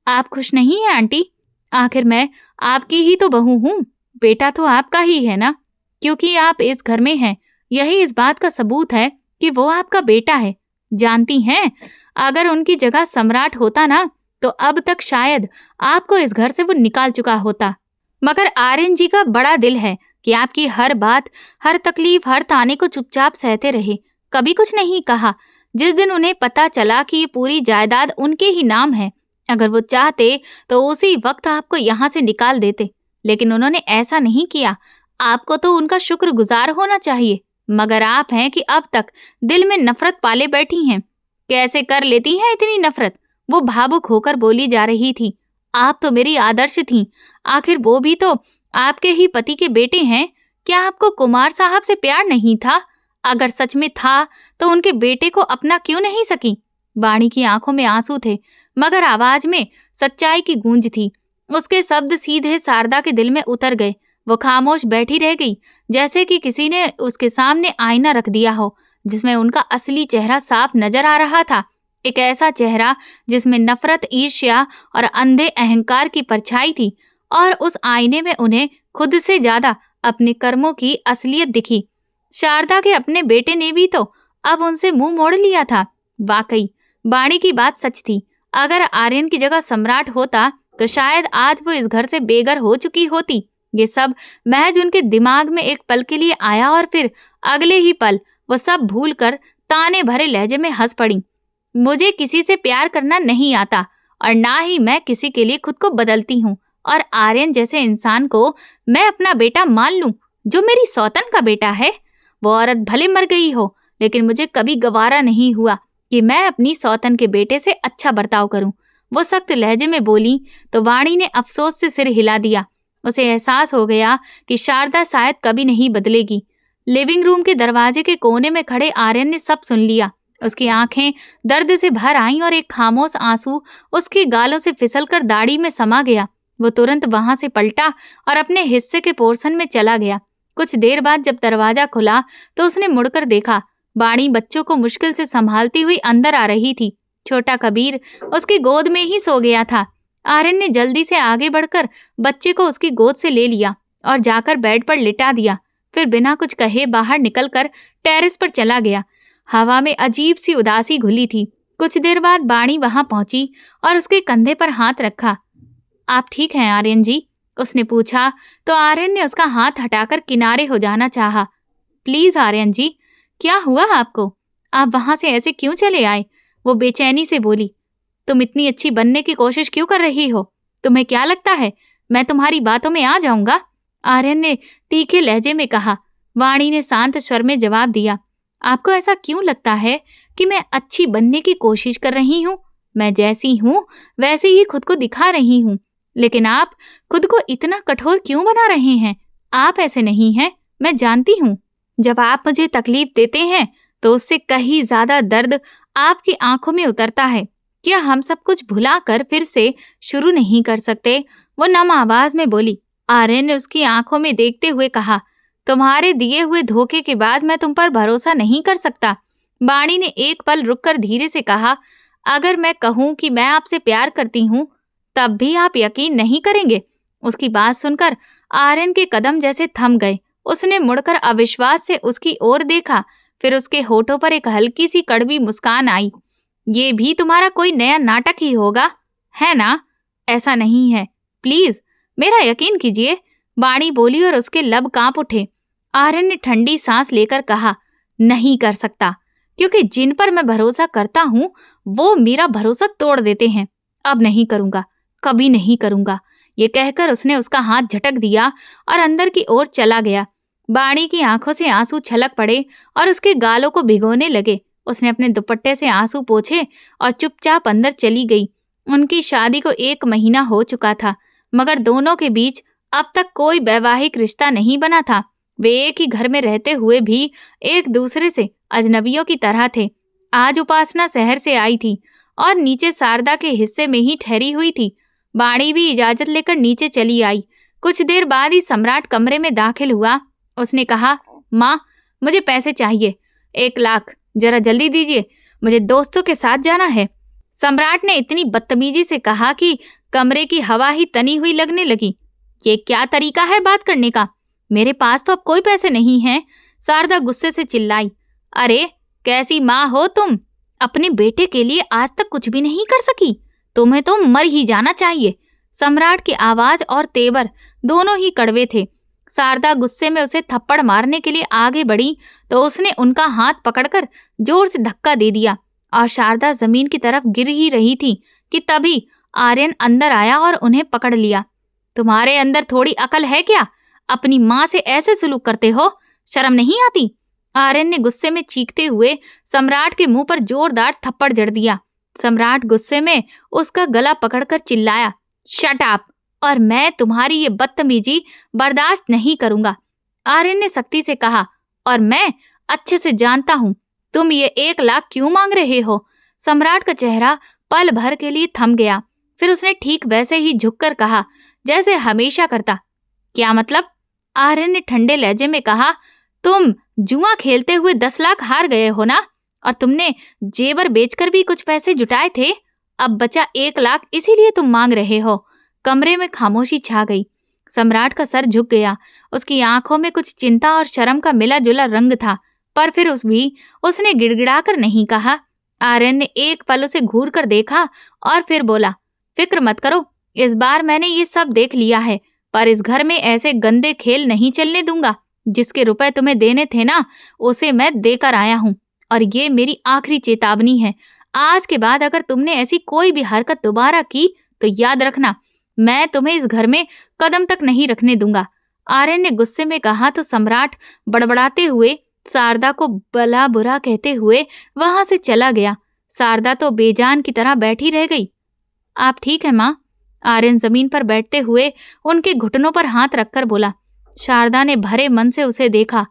आप खुश नहीं हैं आंटी? आखिर मैं आपकी ही तो बहू हूँ। बेटा तो आपका ही है ना, क्योंकि आप इस घर में हैं। यही इस बात का सबूत है कि वो आपका बेटा है। जानती हैं, अगर उनकी जगह सम्राट होता ना तो अब तक शायद आपको इस घर से वो निकाल चुका होता। मगर आर्यन जी का बड़ा दिल है कि आपकी हर बात, हर तकलीफ, हर ताने को चुपचाप सहते रहे, कभी कुछ नहीं कहा। जिस दिन उन्हें पता चला कि ये पूरी जायदाद उनके ही नाम है, अगर वो चाहते तो उसी वक्त आपको यहाँ से निकाल देते, लेकिन उन्होंने ऐसा नहीं किया। आपको तो उनका शुक्रगुजार होना चाहिए, मगर आप हैं कि अब तक दिल में नफरत पाले बैठी हैं। कैसे कर लेती हैं इतनी नफरत? वो भावुक होकर बोली जा रही थी। आप तो मेरी आदर्श थीं, आखिर वो भी तो आपके ही पति के बेटे हैं। क्या आपको कुमार साहब से प्यार नहीं था? अगर सच में था तो उनके बेटे को अपना क्यों नहीं सकी? बाणी की आंखों में आंसू थे, मगर आवाज में सच्चाई की गूंज थी। उसके शब्द सीधे शारदा के दिल में उतर गए। वो खामोश बैठी रह गई, जैसे कि किसी ने उसके सामने आईना रख दिया हो, जिसमें उनका असली चेहरा साफ नजर आ रहा था। एक ऐसा चेहरा जिसमें नफरत, ईर्ष्या और अंधे अहंकार की परछाई थी, और उस आईने में उन्हें खुद से ज्यादा अपने कर्मों की असलियत दिखी। शारदा के अपने बेटे ने भी तो अब उनसे मुंह मोड़ लिया था। वाकई बाणी की बात सच थी। अगर आर्यन की जगह सम्राट होता तो शायद आज वो इस घर से बेघर हो चुकी होती। ये सब महज उनके दिमाग में एक पल के लिए आया और फिर अगले ही पल वो सब भूलकर ताने भरे लहजे में हंस पड़ी। मुझे किसी से प्यार करना नहीं आता और ना ही मैं किसी के लिए खुद को बदलती हूँ, और आर्यन जैसे इंसान को मैं अपना बेटा मान लूं जो मेरी सौतन का बेटा है, वो औरत भले मर गई हो, लेकिन मुझे कभी गवारा नहीं हुआ कि मैं अपनी सौतन के बेटे से अच्छा बर्ताव करूं। वो सख्त लहजे में बोली तो वाणी ने अफसोस से सिर हिला दिया। उसे एहसास हो गया कि शारदा शायद कभी नहीं बदलेगी। लिविंग रूम के दरवाजे के कोने में खड़े आर्यन ने सब सुन लिया। उसकी आंखें दर्द से भर आईं और एक खामोश आंसू उसके गालों से फिसलकर दाढ़ी में समा गया। वो तुरंत वहां से पलटा और अपने हिस्से के पोर्शन में चला गया। कुछ देर बाद जब दरवाजा खुला तो उसने मुड़कर देखा। वाणी बच्चों को मुश्किल से संभालती हुई अंदर आ रही थी। छोटा कबीर उसकी गोद में ही सो गया था। आर्यन ने जल्दी से आगे बढ़कर बच्चे को उसकी गोद से ले लिया और जाकर बेड पर लिटा दिया। फिर बिना कुछ कहे बाहर निकलकर टेरेस पर चला गया। हवा में अजीब सी उदासी घुली थी। कुछ देर बाद वाणी वहां पहुंची और उसके कंधे पर हाथ रखा। आप ठीक हैं आर्यन जी? उसने पूछा तो आर्यन ने उसका हाथ हटाकर किनारे हो जाना चाहा। प्लीज आर्यन जी, क्या हुआ आपको? आप वहां से ऐसे क्यों चले आए? वो बेचैनी से बोली। तुम इतनी अच्छी बनने की कोशिश क्यों कर रही हो? तुम्हें क्या लगता है मैं तुम्हारी बातों में आ जाऊंगा? आर्यन ने तीखे लहजे में कहा। वाणी ने शांत स्वर में जवाब दिया। आपको ऐसा क्यों लगता है कि मैं अच्छी बनने की कोशिश कर रही हूँ? मैं जैसी हूँ वैसे ही खुद को दिखा रही हूँ। लेकिन आप खुद को इतना कठोर क्यों बना रहे हैं? आप ऐसे नहीं हैं, मैं जानती हूँ। जब आप मुझे तकलीफ देते हैं तो उससे कहीं ज्यादा दर्द आपकी आंखों में उतरता है। क्या हम सब कुछ भुलाकर फिर से शुरू नहीं कर सकते? वो नम आवाज में बोली। आर्यन ने उसकी आंखों में देखते हुए कहा, तुम्हारे दिए हुए धोखे के बाद मैं तुम पर भरोसा नहीं कर सकता। वाणी ने एक पल रुककर धीरे से कहा, अगर मैं कहूं कि मैं आपसे प्यार करती हूं तब भी आप यकीन नहीं करेंगे। उसकी बात सुनकर आर्यन के कदम जैसे थम गए। उसने मुड़कर अविश्वास से उसकी ओर देखा। फिर उसके होठों पर एक हल्की सी कड़वी मुस्कान आई। ये भी तुम्हारा कोई नया नाटक ही होगा, है ना? ऐसा नहीं है, प्लीज मेरा यकीन कीजिए, वाणी बोली और उसके लब कांप उठे। आर्यन ने ठंडी सांस लेकर कहा, नहीं कर सकता, क्योंकि जिन पर मैं भरोसा करता हूँ वो मेरा भरोसा तोड़ देते हैं। अब नहीं करूंगा, कभी नहीं करूंगा। ये कहकर उसने उसका हाथ झटक दिया और अंदर की ओर चला गया। वाणी की आंखों से आंसू छलक पड़े और उसके गालों को भिगोने लगे। उसने अपने दुपट्टे से आंसू पोंछे और चुपचाप अंदर चली गई। उनकी शादी को 1 महीना हो चुका था, मगर दोनों के बीच अब तक कोई वैवाहिक रिश्ता नहीं बना था। वे एक ही घर में रहते हुए भी एक दूसरे से अजनबियों की तरह थे। आज उपासना शहर से आई थी और नीचे शारदा के हिस्से में ही ठहरी हुई थी। वाणी भी इजाजत लेकर नीचे चली आई। कुछ देर बाद ही सम्राट कमरे में दाखिल हुआ। उसने कहा, माँ, मुझे पैसे चाहिए, 1 लाख, जरा जल्दी दीजिए, मुझे दोस्तों के साथ जाना है। सम्राट ने इतनी बदतमीजी से कहा कि कमरे की हवा ही तनी हुई लगने लगी। ये क्या तरीका है बात करने का? मेरे पास तो अब कोई पैसे नहीं हैं, शारदा गुस्से से चिल्लाई। अरे कैसी माँ हो तुम? अपने बेटे के लिए आज तक कुछ भी नहीं कर सकी? तुम्हें तो मर ही जाना चाहिए। सम्राट की आवाज और तेवर दोनों ही कड़वे थे। शारदा गुस्से में उसे थप्पड़ मारने के लिए आगे बढ़ी तो उसने उनका हाथ पकड़कर जोर से धक्का दे दिया और शारदा जमीन की तरफ गिर ही रही थी कि तभी आर्यन अंदर आया और उन्हें पकड़ लिया। तुम्हारे अंदर थोड़ी अकल है क्या? अपनी माँ से ऐसे सलूक करते हो? शर्म नहीं आती? आर्यन ने गुस्से में चीखते हुए सम्राट के मुंह पर जोरदार थप्पड़ जड़ दिया। सम्राट गुस्से में उसका गला पकड़कर चिल्लाया, शट अप, और मैं तुम्हारी ये बदतमीजी बर्दाश्त नहीं करूंगा। आर्यन ने सख्ती से कहा, और मैं अच्छे से जानता हूं तुम ये 1 लाख क्यों मांग रहे हो। सम्राट का चेहरा पल भर के लिए थम गया। फिर उसने ठीक वैसे ही झुककर कहा जैसे हमेशा करता। क्या मतलब? आर्यन ने ठंडे लहजे में कहा, तुम जुआ खेलते हुए 10 लाख हार गए हो ना, और तुमने जेवर बेचकर भी कुछ पैसे जुटाए थे। अब बचा 1 लाख, इसीलिए तुम मांग रहे हो। कमरे में खामोशी छा गई। सम्राट का सर झुक गया। उसकी आंखों में कुछ चिंता और शर्म का मिला जुला रंग था, पर फिर उसने गिड़गिड़ाकर नहीं कहा। आर्यन ने एक पल उसे घूर कर देखा और फिर बोला, फिक्र मत करो, इस बार मैंने ये सब देख लिया है, पर इस घर में ऐसे गंदे खेल नहीं चलने दूंगा। जिसके रुपए तुम्हें देने थे ना, उसे मैं देकर आया हूँ, और ये मेरी आखिरी चेतावनी है। आज के बाद अगर तुमने ऐसी कोई भी हरकत दोबारा की तो याद रखना, मैं तुम्हें इस घर में कदम तक नहीं रखने दूंगा। आर्यन ने गुस्से में कहा तो सम्राट बड़बड़ाते हुए शारदा को भला बुरा कहते हुए वहां से चला गया। शारदा तो बेजान की तरह बैठी रह गई। आप ठीक है माँ? आर्यन जमीन पर बैठते हुए उनके घुटनों पर हाथ रखकर बोला। शारदा ने भरे मन से उसे देखा।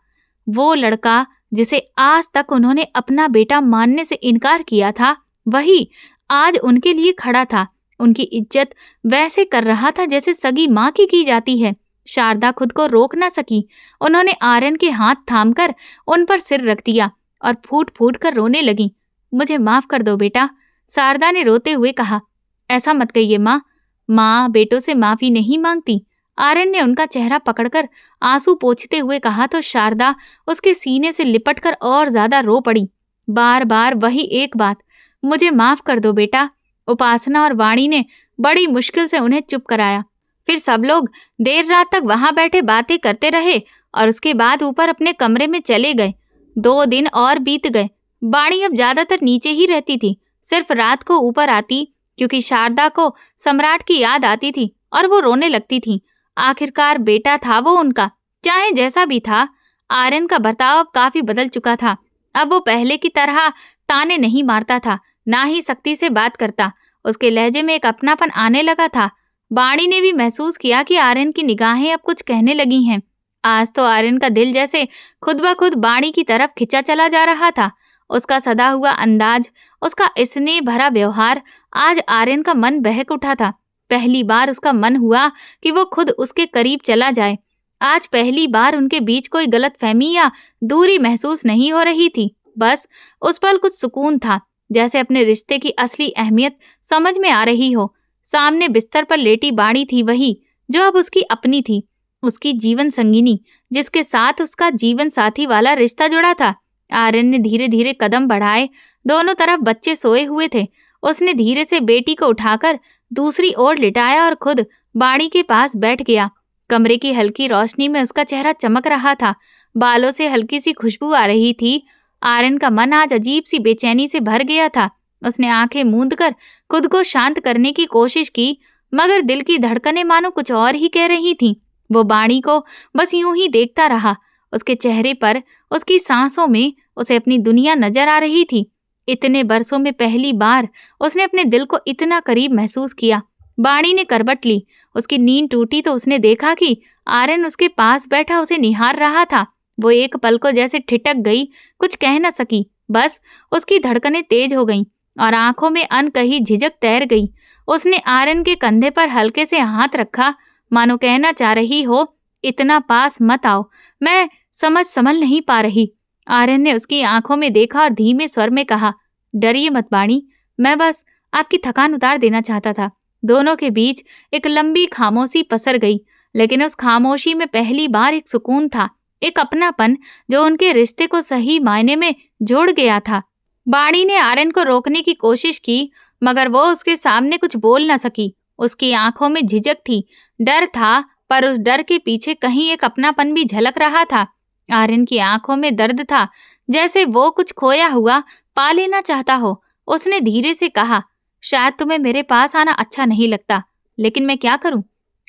वो लड़का जिसे आज तक उन्होंने अपना बेटा मानने से इनकार किया था, वही आज उनके लिए खड़ा था। उनकी इज्जत वैसे कर रहा था जैसे सगी माँ की जाती है। शारदा खुद को रोक ना सकी। उन्होंने आर्यन के हाथ थामकर उन पर सिर रख दिया और फूट फूट कर रोने लगी। मुझे माफ कर दो बेटा, शारदा ने रोते हुए कहा। ऐसा मत कहिए माँ, माँ बेटों से माफी नहीं मांगती। आर्यन ने उनका चेहरा पकड़कर आंसू पोंछते हुए कहा तो शारदा उसके सीने से लिपटकर और ज्यादा रो पड़ी। बार बार वही एक बात, मुझे माफ कर दो बेटा। उपासना और वाणी ने बड़ी मुश्किल से उन्हें चुप कराया। फिर सब लोग देर रात तक वहां बैठे बातें करते रहे और उसके बाद ऊपर अपने कमरे में चले गए। 2 दिन और बीत गए। वाणी अब ज्यादातर नीचे ही रहती थी, सिर्फ रात को ऊपर आती क्योंकि शारदा को सम्राट की याद आती थी और वो रोने लगती थी। आखिरकार बेटा था वो उनका, चाहे जैसा भी था। आर्यन का बर्ताव अब काफी बदल चुका था। अब वो पहले की तरह ताने नहीं मारता था, ना ही सख्ती से बात करता। उसके लहजे में एक अपनापन आने लगा था। वाणी ने भी महसूस किया कि आर्यन की निगाहें अब कुछ कहने लगी हैं। आज तो आर्यन का दिल जैसे खुद ब खुद वाणी की तरफ खिंचा चला जा रहा था। उसका सदा हुआ अंदाज, उसका स्नेह भरा व्यवहार, आज आर्यन का मन बहक उठा था। पहली बार उसका मन हुआ कि वो खुद उसके करीब चला जाए। आज पहली बार उनके बीच कोई गलतफहमी या दूरी महसूस नहीं हो रही थी। बस उस पल कुछ सुकून था, जैसे अपने रिश्ते की असली अहमियत समझ में आ रही हो। सामने बिस्तर पर लेटी वाणी थी, वही जो अब उसकी अपनी थी, उसकी जीवन संगिनी, जिसके साथ उसका जीवन साथी वाला रिश्ता जुड़ा था। आर्यन ने धीरे धीरे कदम बढ़ाए। दोनों तरफ बच्चे सोए हुए थे। उसने धीरे से बेटी को उठाकर दूसरी ओर लिटाया और खुद वाणी के पास बैठ गया। कमरे की हल्की रोशनी में उसका चेहरा चमक रहा था। बालों से हल्की सी खुशबू आ रही थी। आर्यन का मन आज अजीब सी बेचैनी से भर गया था। उसने आंखें मूंदकर खुद को शांत करने की कोशिश की, मगर दिल की धड़कनें मानो कुछ और ही कह रही थीं। वो वाणी को बस यूं ही देखता रहा। उसके चेहरे पर, उसकी सांसों में उसे अपनी दुनिया नजर आ रही थी। इतने बरसों में पहली बार उसने अपने दिल को इतना करीब महसूस किया। वाणी ने करवट ली। उसकी नींद टूटी तो उसने देखा कि आर्यन उसके पास बैठा उसे निहार रहा था। वो एक पल को जैसे ठिठक गई, कुछ कह न सकी। बस उसकी धड़कनें तेज हो गईं और आंखों में अनकही झिझक तैर गई। उसने आर्यन के कंधे पर हल्के से हाथ रखा, मानो कहना चाह रही हो, इतना पास मत आओ, मैं समझ संभल नहीं पा रही। आर्यन ने उसकी आंखों में देखा और धीमे स्वर में कहा, डरिए मत वाणी, मैं बस आपकी थकान उतार देना चाहता था। दोनों के बीच एक लंबी खामोशी पसर गई, लेकिन उस खामोशी में पहली बार एक सुकून था, एक अपनापन जो उनके रिश्ते को सही मायने में जोड़ गया था। वाणी ने आर्यन को रोकने की कोशिश की, मगर वो उसके सामने कुछ बोल न सकी। उसकी आंखों में झिझक थी, डर था, पर उस डर के पीछे कहीं एक अपनापन भी झलक रहा था। आर्यन की आंखों में दर्द था, जैसे वो कुछ खोया हुआ पा लेना चाहता हो। उसने धीरे से कहा, शायद तुम्हें मेरे पास आना अच्छा नहीं लगता, लेकिन मैं क्या करूं,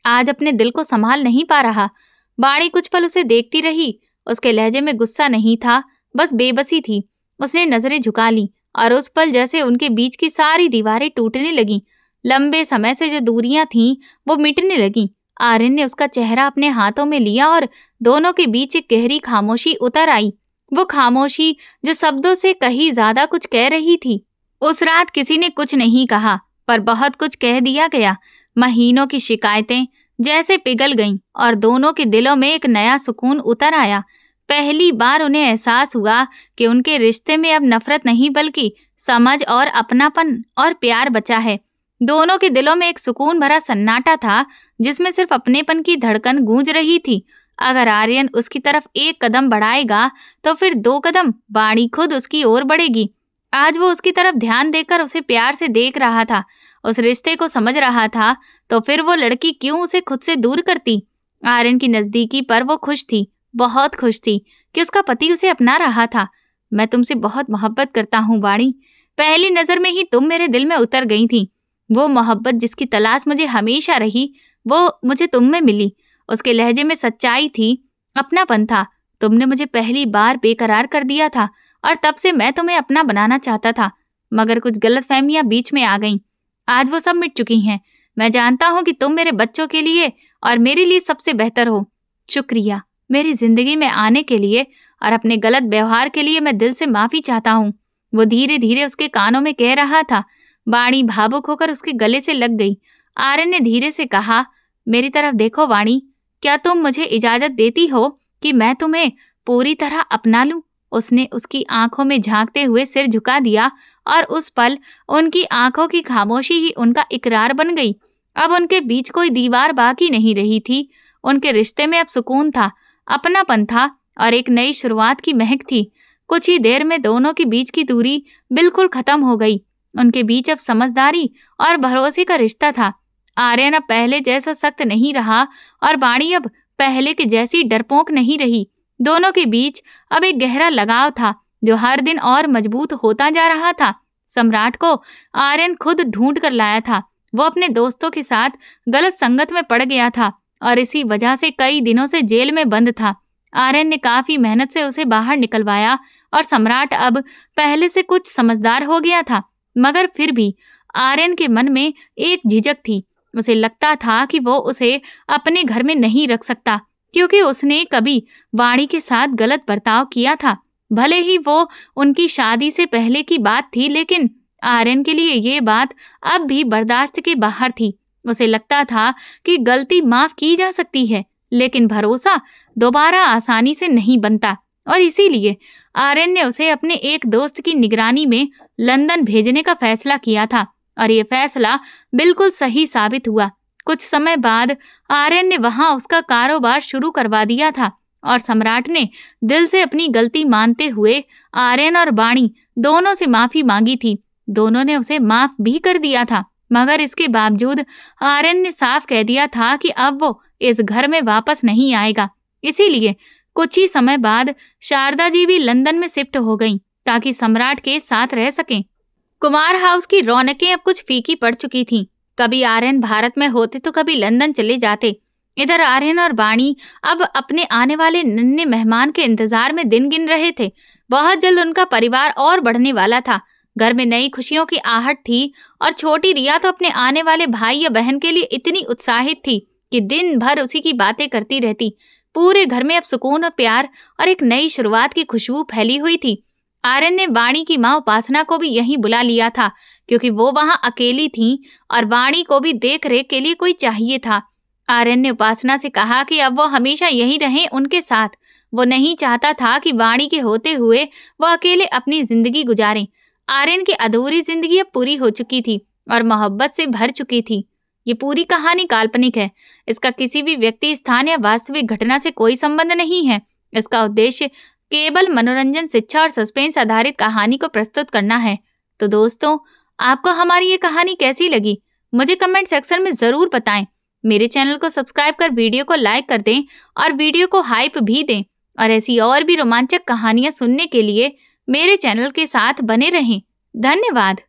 आज अपने दिल को संभाल नहीं पा रहा। वाणी कुछ पल उसे देखती रही। उसके लहजे में गुस्सा नहीं था, बस बेबसी थी। उसने नजरें झुका ली और उस पल जैसे उनके बीच की सारी दीवारें टूटने लगीं। लंबे समय से जो दूरियां थीं वो मिटने लगीं। आर्यन ने उसका चेहरा अपने हाथों में लिया और दोनों के बीच एक गहरी खामोशी उतर आई। वो खामोशी जो शब्दों से कहीं ज्यादा कुछ कह रही थी। उस रात किसी ने कुछ नहीं कहा, पर बहुत कुछ कह दिया गया। महीनों की शिकायतें जैसे पिघल गईं और दोनों के दिलों में एक नया सुकून उतर आया। पहली बार उन्हें एहसास हुआ कि उनके रिश्ते में अब नफरत नहीं बल्कि समझ और अपनापन और प्यार बचा है। दोनों के दिलों में एक सुकून भरा सन्नाटा था, जिसमें सिर्फ अपनेपन की धड़कन गूंज रही थी। अगर आर्यन उसकी तरफ एक कदम बढ़ाएगा तो फिर 2 कदम वाणी खुद उसकी ओर बढ़ेगी। आज वो उसकी तरफ ध्यान देकर उसे प्यार से देख रहा था, उस रिश्ते को समझ रहा था, तो फिर वो लड़की क्यों उसे खुद से दूर करती। आर्यन की नजदीकी पर वो खुश थी, बहुत खुश थी कि उसका पति उसे अपना रहा था। मैं तुमसे बहुत मोहब्बत करता हूँ वाणी, पहली नजर में ही तुम मेरे दिल में उतर गई थी। वो मोहब्बत जिसकी तलाश मुझे हमेशा रही, वो मुझे तुम में मिली। उसके लहजे में सच्चाई थी, अपनापन था। तुमने मुझे पहली बार बेकरार कर दिया था और तब से मैं तुम्हें अपना बनाना चाहता था, मगर कुछ गलतफहमियां बीच में आ गईं। आज वो सब मिट चुकी हैं। मैं जानता हूँ कि तुम मेरे बच्चों के लिए और मेरे लिए सबसे बेहतर हो। शुक्रिया मेरी जिंदगी में आने के लिए, और अपने गलत व्यवहार के लिए मैं दिल से माफी चाहता हूँ। वो धीरे धीरे उसके कानों में कह रहा था। वाणी भावुक होकर उसके गले से लग गई। आर्यन ने धीरे से कहा, मेरी तरफ देखो वाणी, क्या तुम मुझे इजाजत देती हो कि मैं तुम्हें पूरी तरह अपना लूं? उसने उसकी आंखों में झांकते हुए सिर झुका दिया और उस पल उनकी आंखों की खामोशी ही उनका इकरार बन गई। अब उनके बीच कोई दीवार बाकी नहीं रही थी। उनके रिश्ते में अब सुकून था, अपनापन था और एक नई शुरुआत की महक थी। कुछ ही देर में दोनों के बीच की दूरी बिल्कुल खत्म हो गई। उनके बीच अब समझदारी और भरोसे का रिश्ता था। आर्यन अब पहले जैसा सख्त नहीं रहा और वाणी अब पहले के जैसी डरपोक नहीं रही। दोनों के बीच अब एक गहरा लगाव था जो हर दिन और मजबूत होता जा रहा था। सम्राट को आर्यन खुद ढूंढ कर लाया था। वो अपने दोस्तों के साथ गलत संगत में पड़ गया था और इसी वजह से कई दिनों से जेल में बंद था। आर्यन ने काफी मेहनत से उसे बाहर निकलवाया और सम्राट अब पहले से कुछ समझदार हो गया था, मगर फिर भी आर्यन के मन में एक झिझक थी। उसे लगता था कि वो उसे अपने घर में नहीं रख सकता, क्योंकि उसने कभी वाणी के साथ गलत बर्ताव किया था। भले ही वो उनकी शादी से पहले की बात थी, लेकिन आर्यन के लिए ये बात अब भी बर्दाश्त के बाहर थी। उसे लगता था कि गलती माफ की जा सकती है, लेकिन भरोसा दोबारा आसानी से नहीं बनता, और इसीलिए आर्यन ने उसे अपने एक दोस्त की निगरानी में लंदन भेजने का फैसला किया था, और ये फैसला बिल्कुल सही साबित हुआ। कुछ समय बाद आर्यन ने वहां उसका कारोबार शुरू करवा दिया था और सम्राट ने दिल से अपनी गलती मानते हुए आर्यन और वाणी दोनों से माफी मांगी थी। दोनों ने उसे माफ भी कर दिया था, मगर इसके बावजूद आर्यन ने साफ कह दिया था कि अब वो इस घर में वापस नहीं आएगा। इसीलिए कुछ ही समय बाद शारदा जी भी लंदन में शिफ्ट हो गईं ताकि सम्राट के साथ रह सकें। कुमार हाउस की रौनकें अब कुछ फीकी पड़ चुकी थीं। कभी आर्यन भारत में होते तो कभी लंदन चले जाते। इधर आर्यन और वाणी अब अपने आने वाले नन्हे मेहमान के इंतजार में दिन गिन रहे थे। बहुत जल्द उनका परिवार और बढ़ने वाला था। घर में नई खुशियों की आहट थी और छोटी रिया तो अपने आने वाले भाई या बहन के लिए इतनी उत्साहित थी कि दिन भर उसी की बातें करती रहती। पूरे घर में अब सुकून और प्यार और एक नई शुरुआत की खुशबू फैली हुई थी। आर्यन ने वाणी की माँ उपासना को भी यहीं बुला लिया था, क्योंकि वो वहां अकेली थी और वाणी को भी देख रेख के लिए कोई चाहिए था। आर्यन ने उपासना से कहा कि अब वो हमेशा यहीं रहें उनके साथ। वो नहीं चाहता था कि वाणी के होते हुए वो अकेले अपनी जिंदगी गुजारें। आर्यन की अधूरी जिंदगी अब पूरी हो चुकी थी और मोहब्बत से भर चुकी थी। ये पूरी कहानी काल्पनिक है। इसका किसी भी व्यक्ति, स्थान या वास्तविक घटना से कोई संबंध नहीं है। इसका उद्देश्य केवल मनोरंजन, शिक्षा और सस्पेंस आधारित कहानी को प्रस्तुत करना है। तो दोस्तों, आपको हमारी ये कहानी कैसी लगी मुझे कमेंट सेक्शन में जरूर बताएं। मेरे चैनल को सब्सक्राइब कर वीडियो को लाइक कर दें और वीडियो को हाइप भी दें, और ऐसी और भी रोमांचक कहानियां सुनने के लिए मेरे चैनल के साथ बने रहें। धन्यवाद।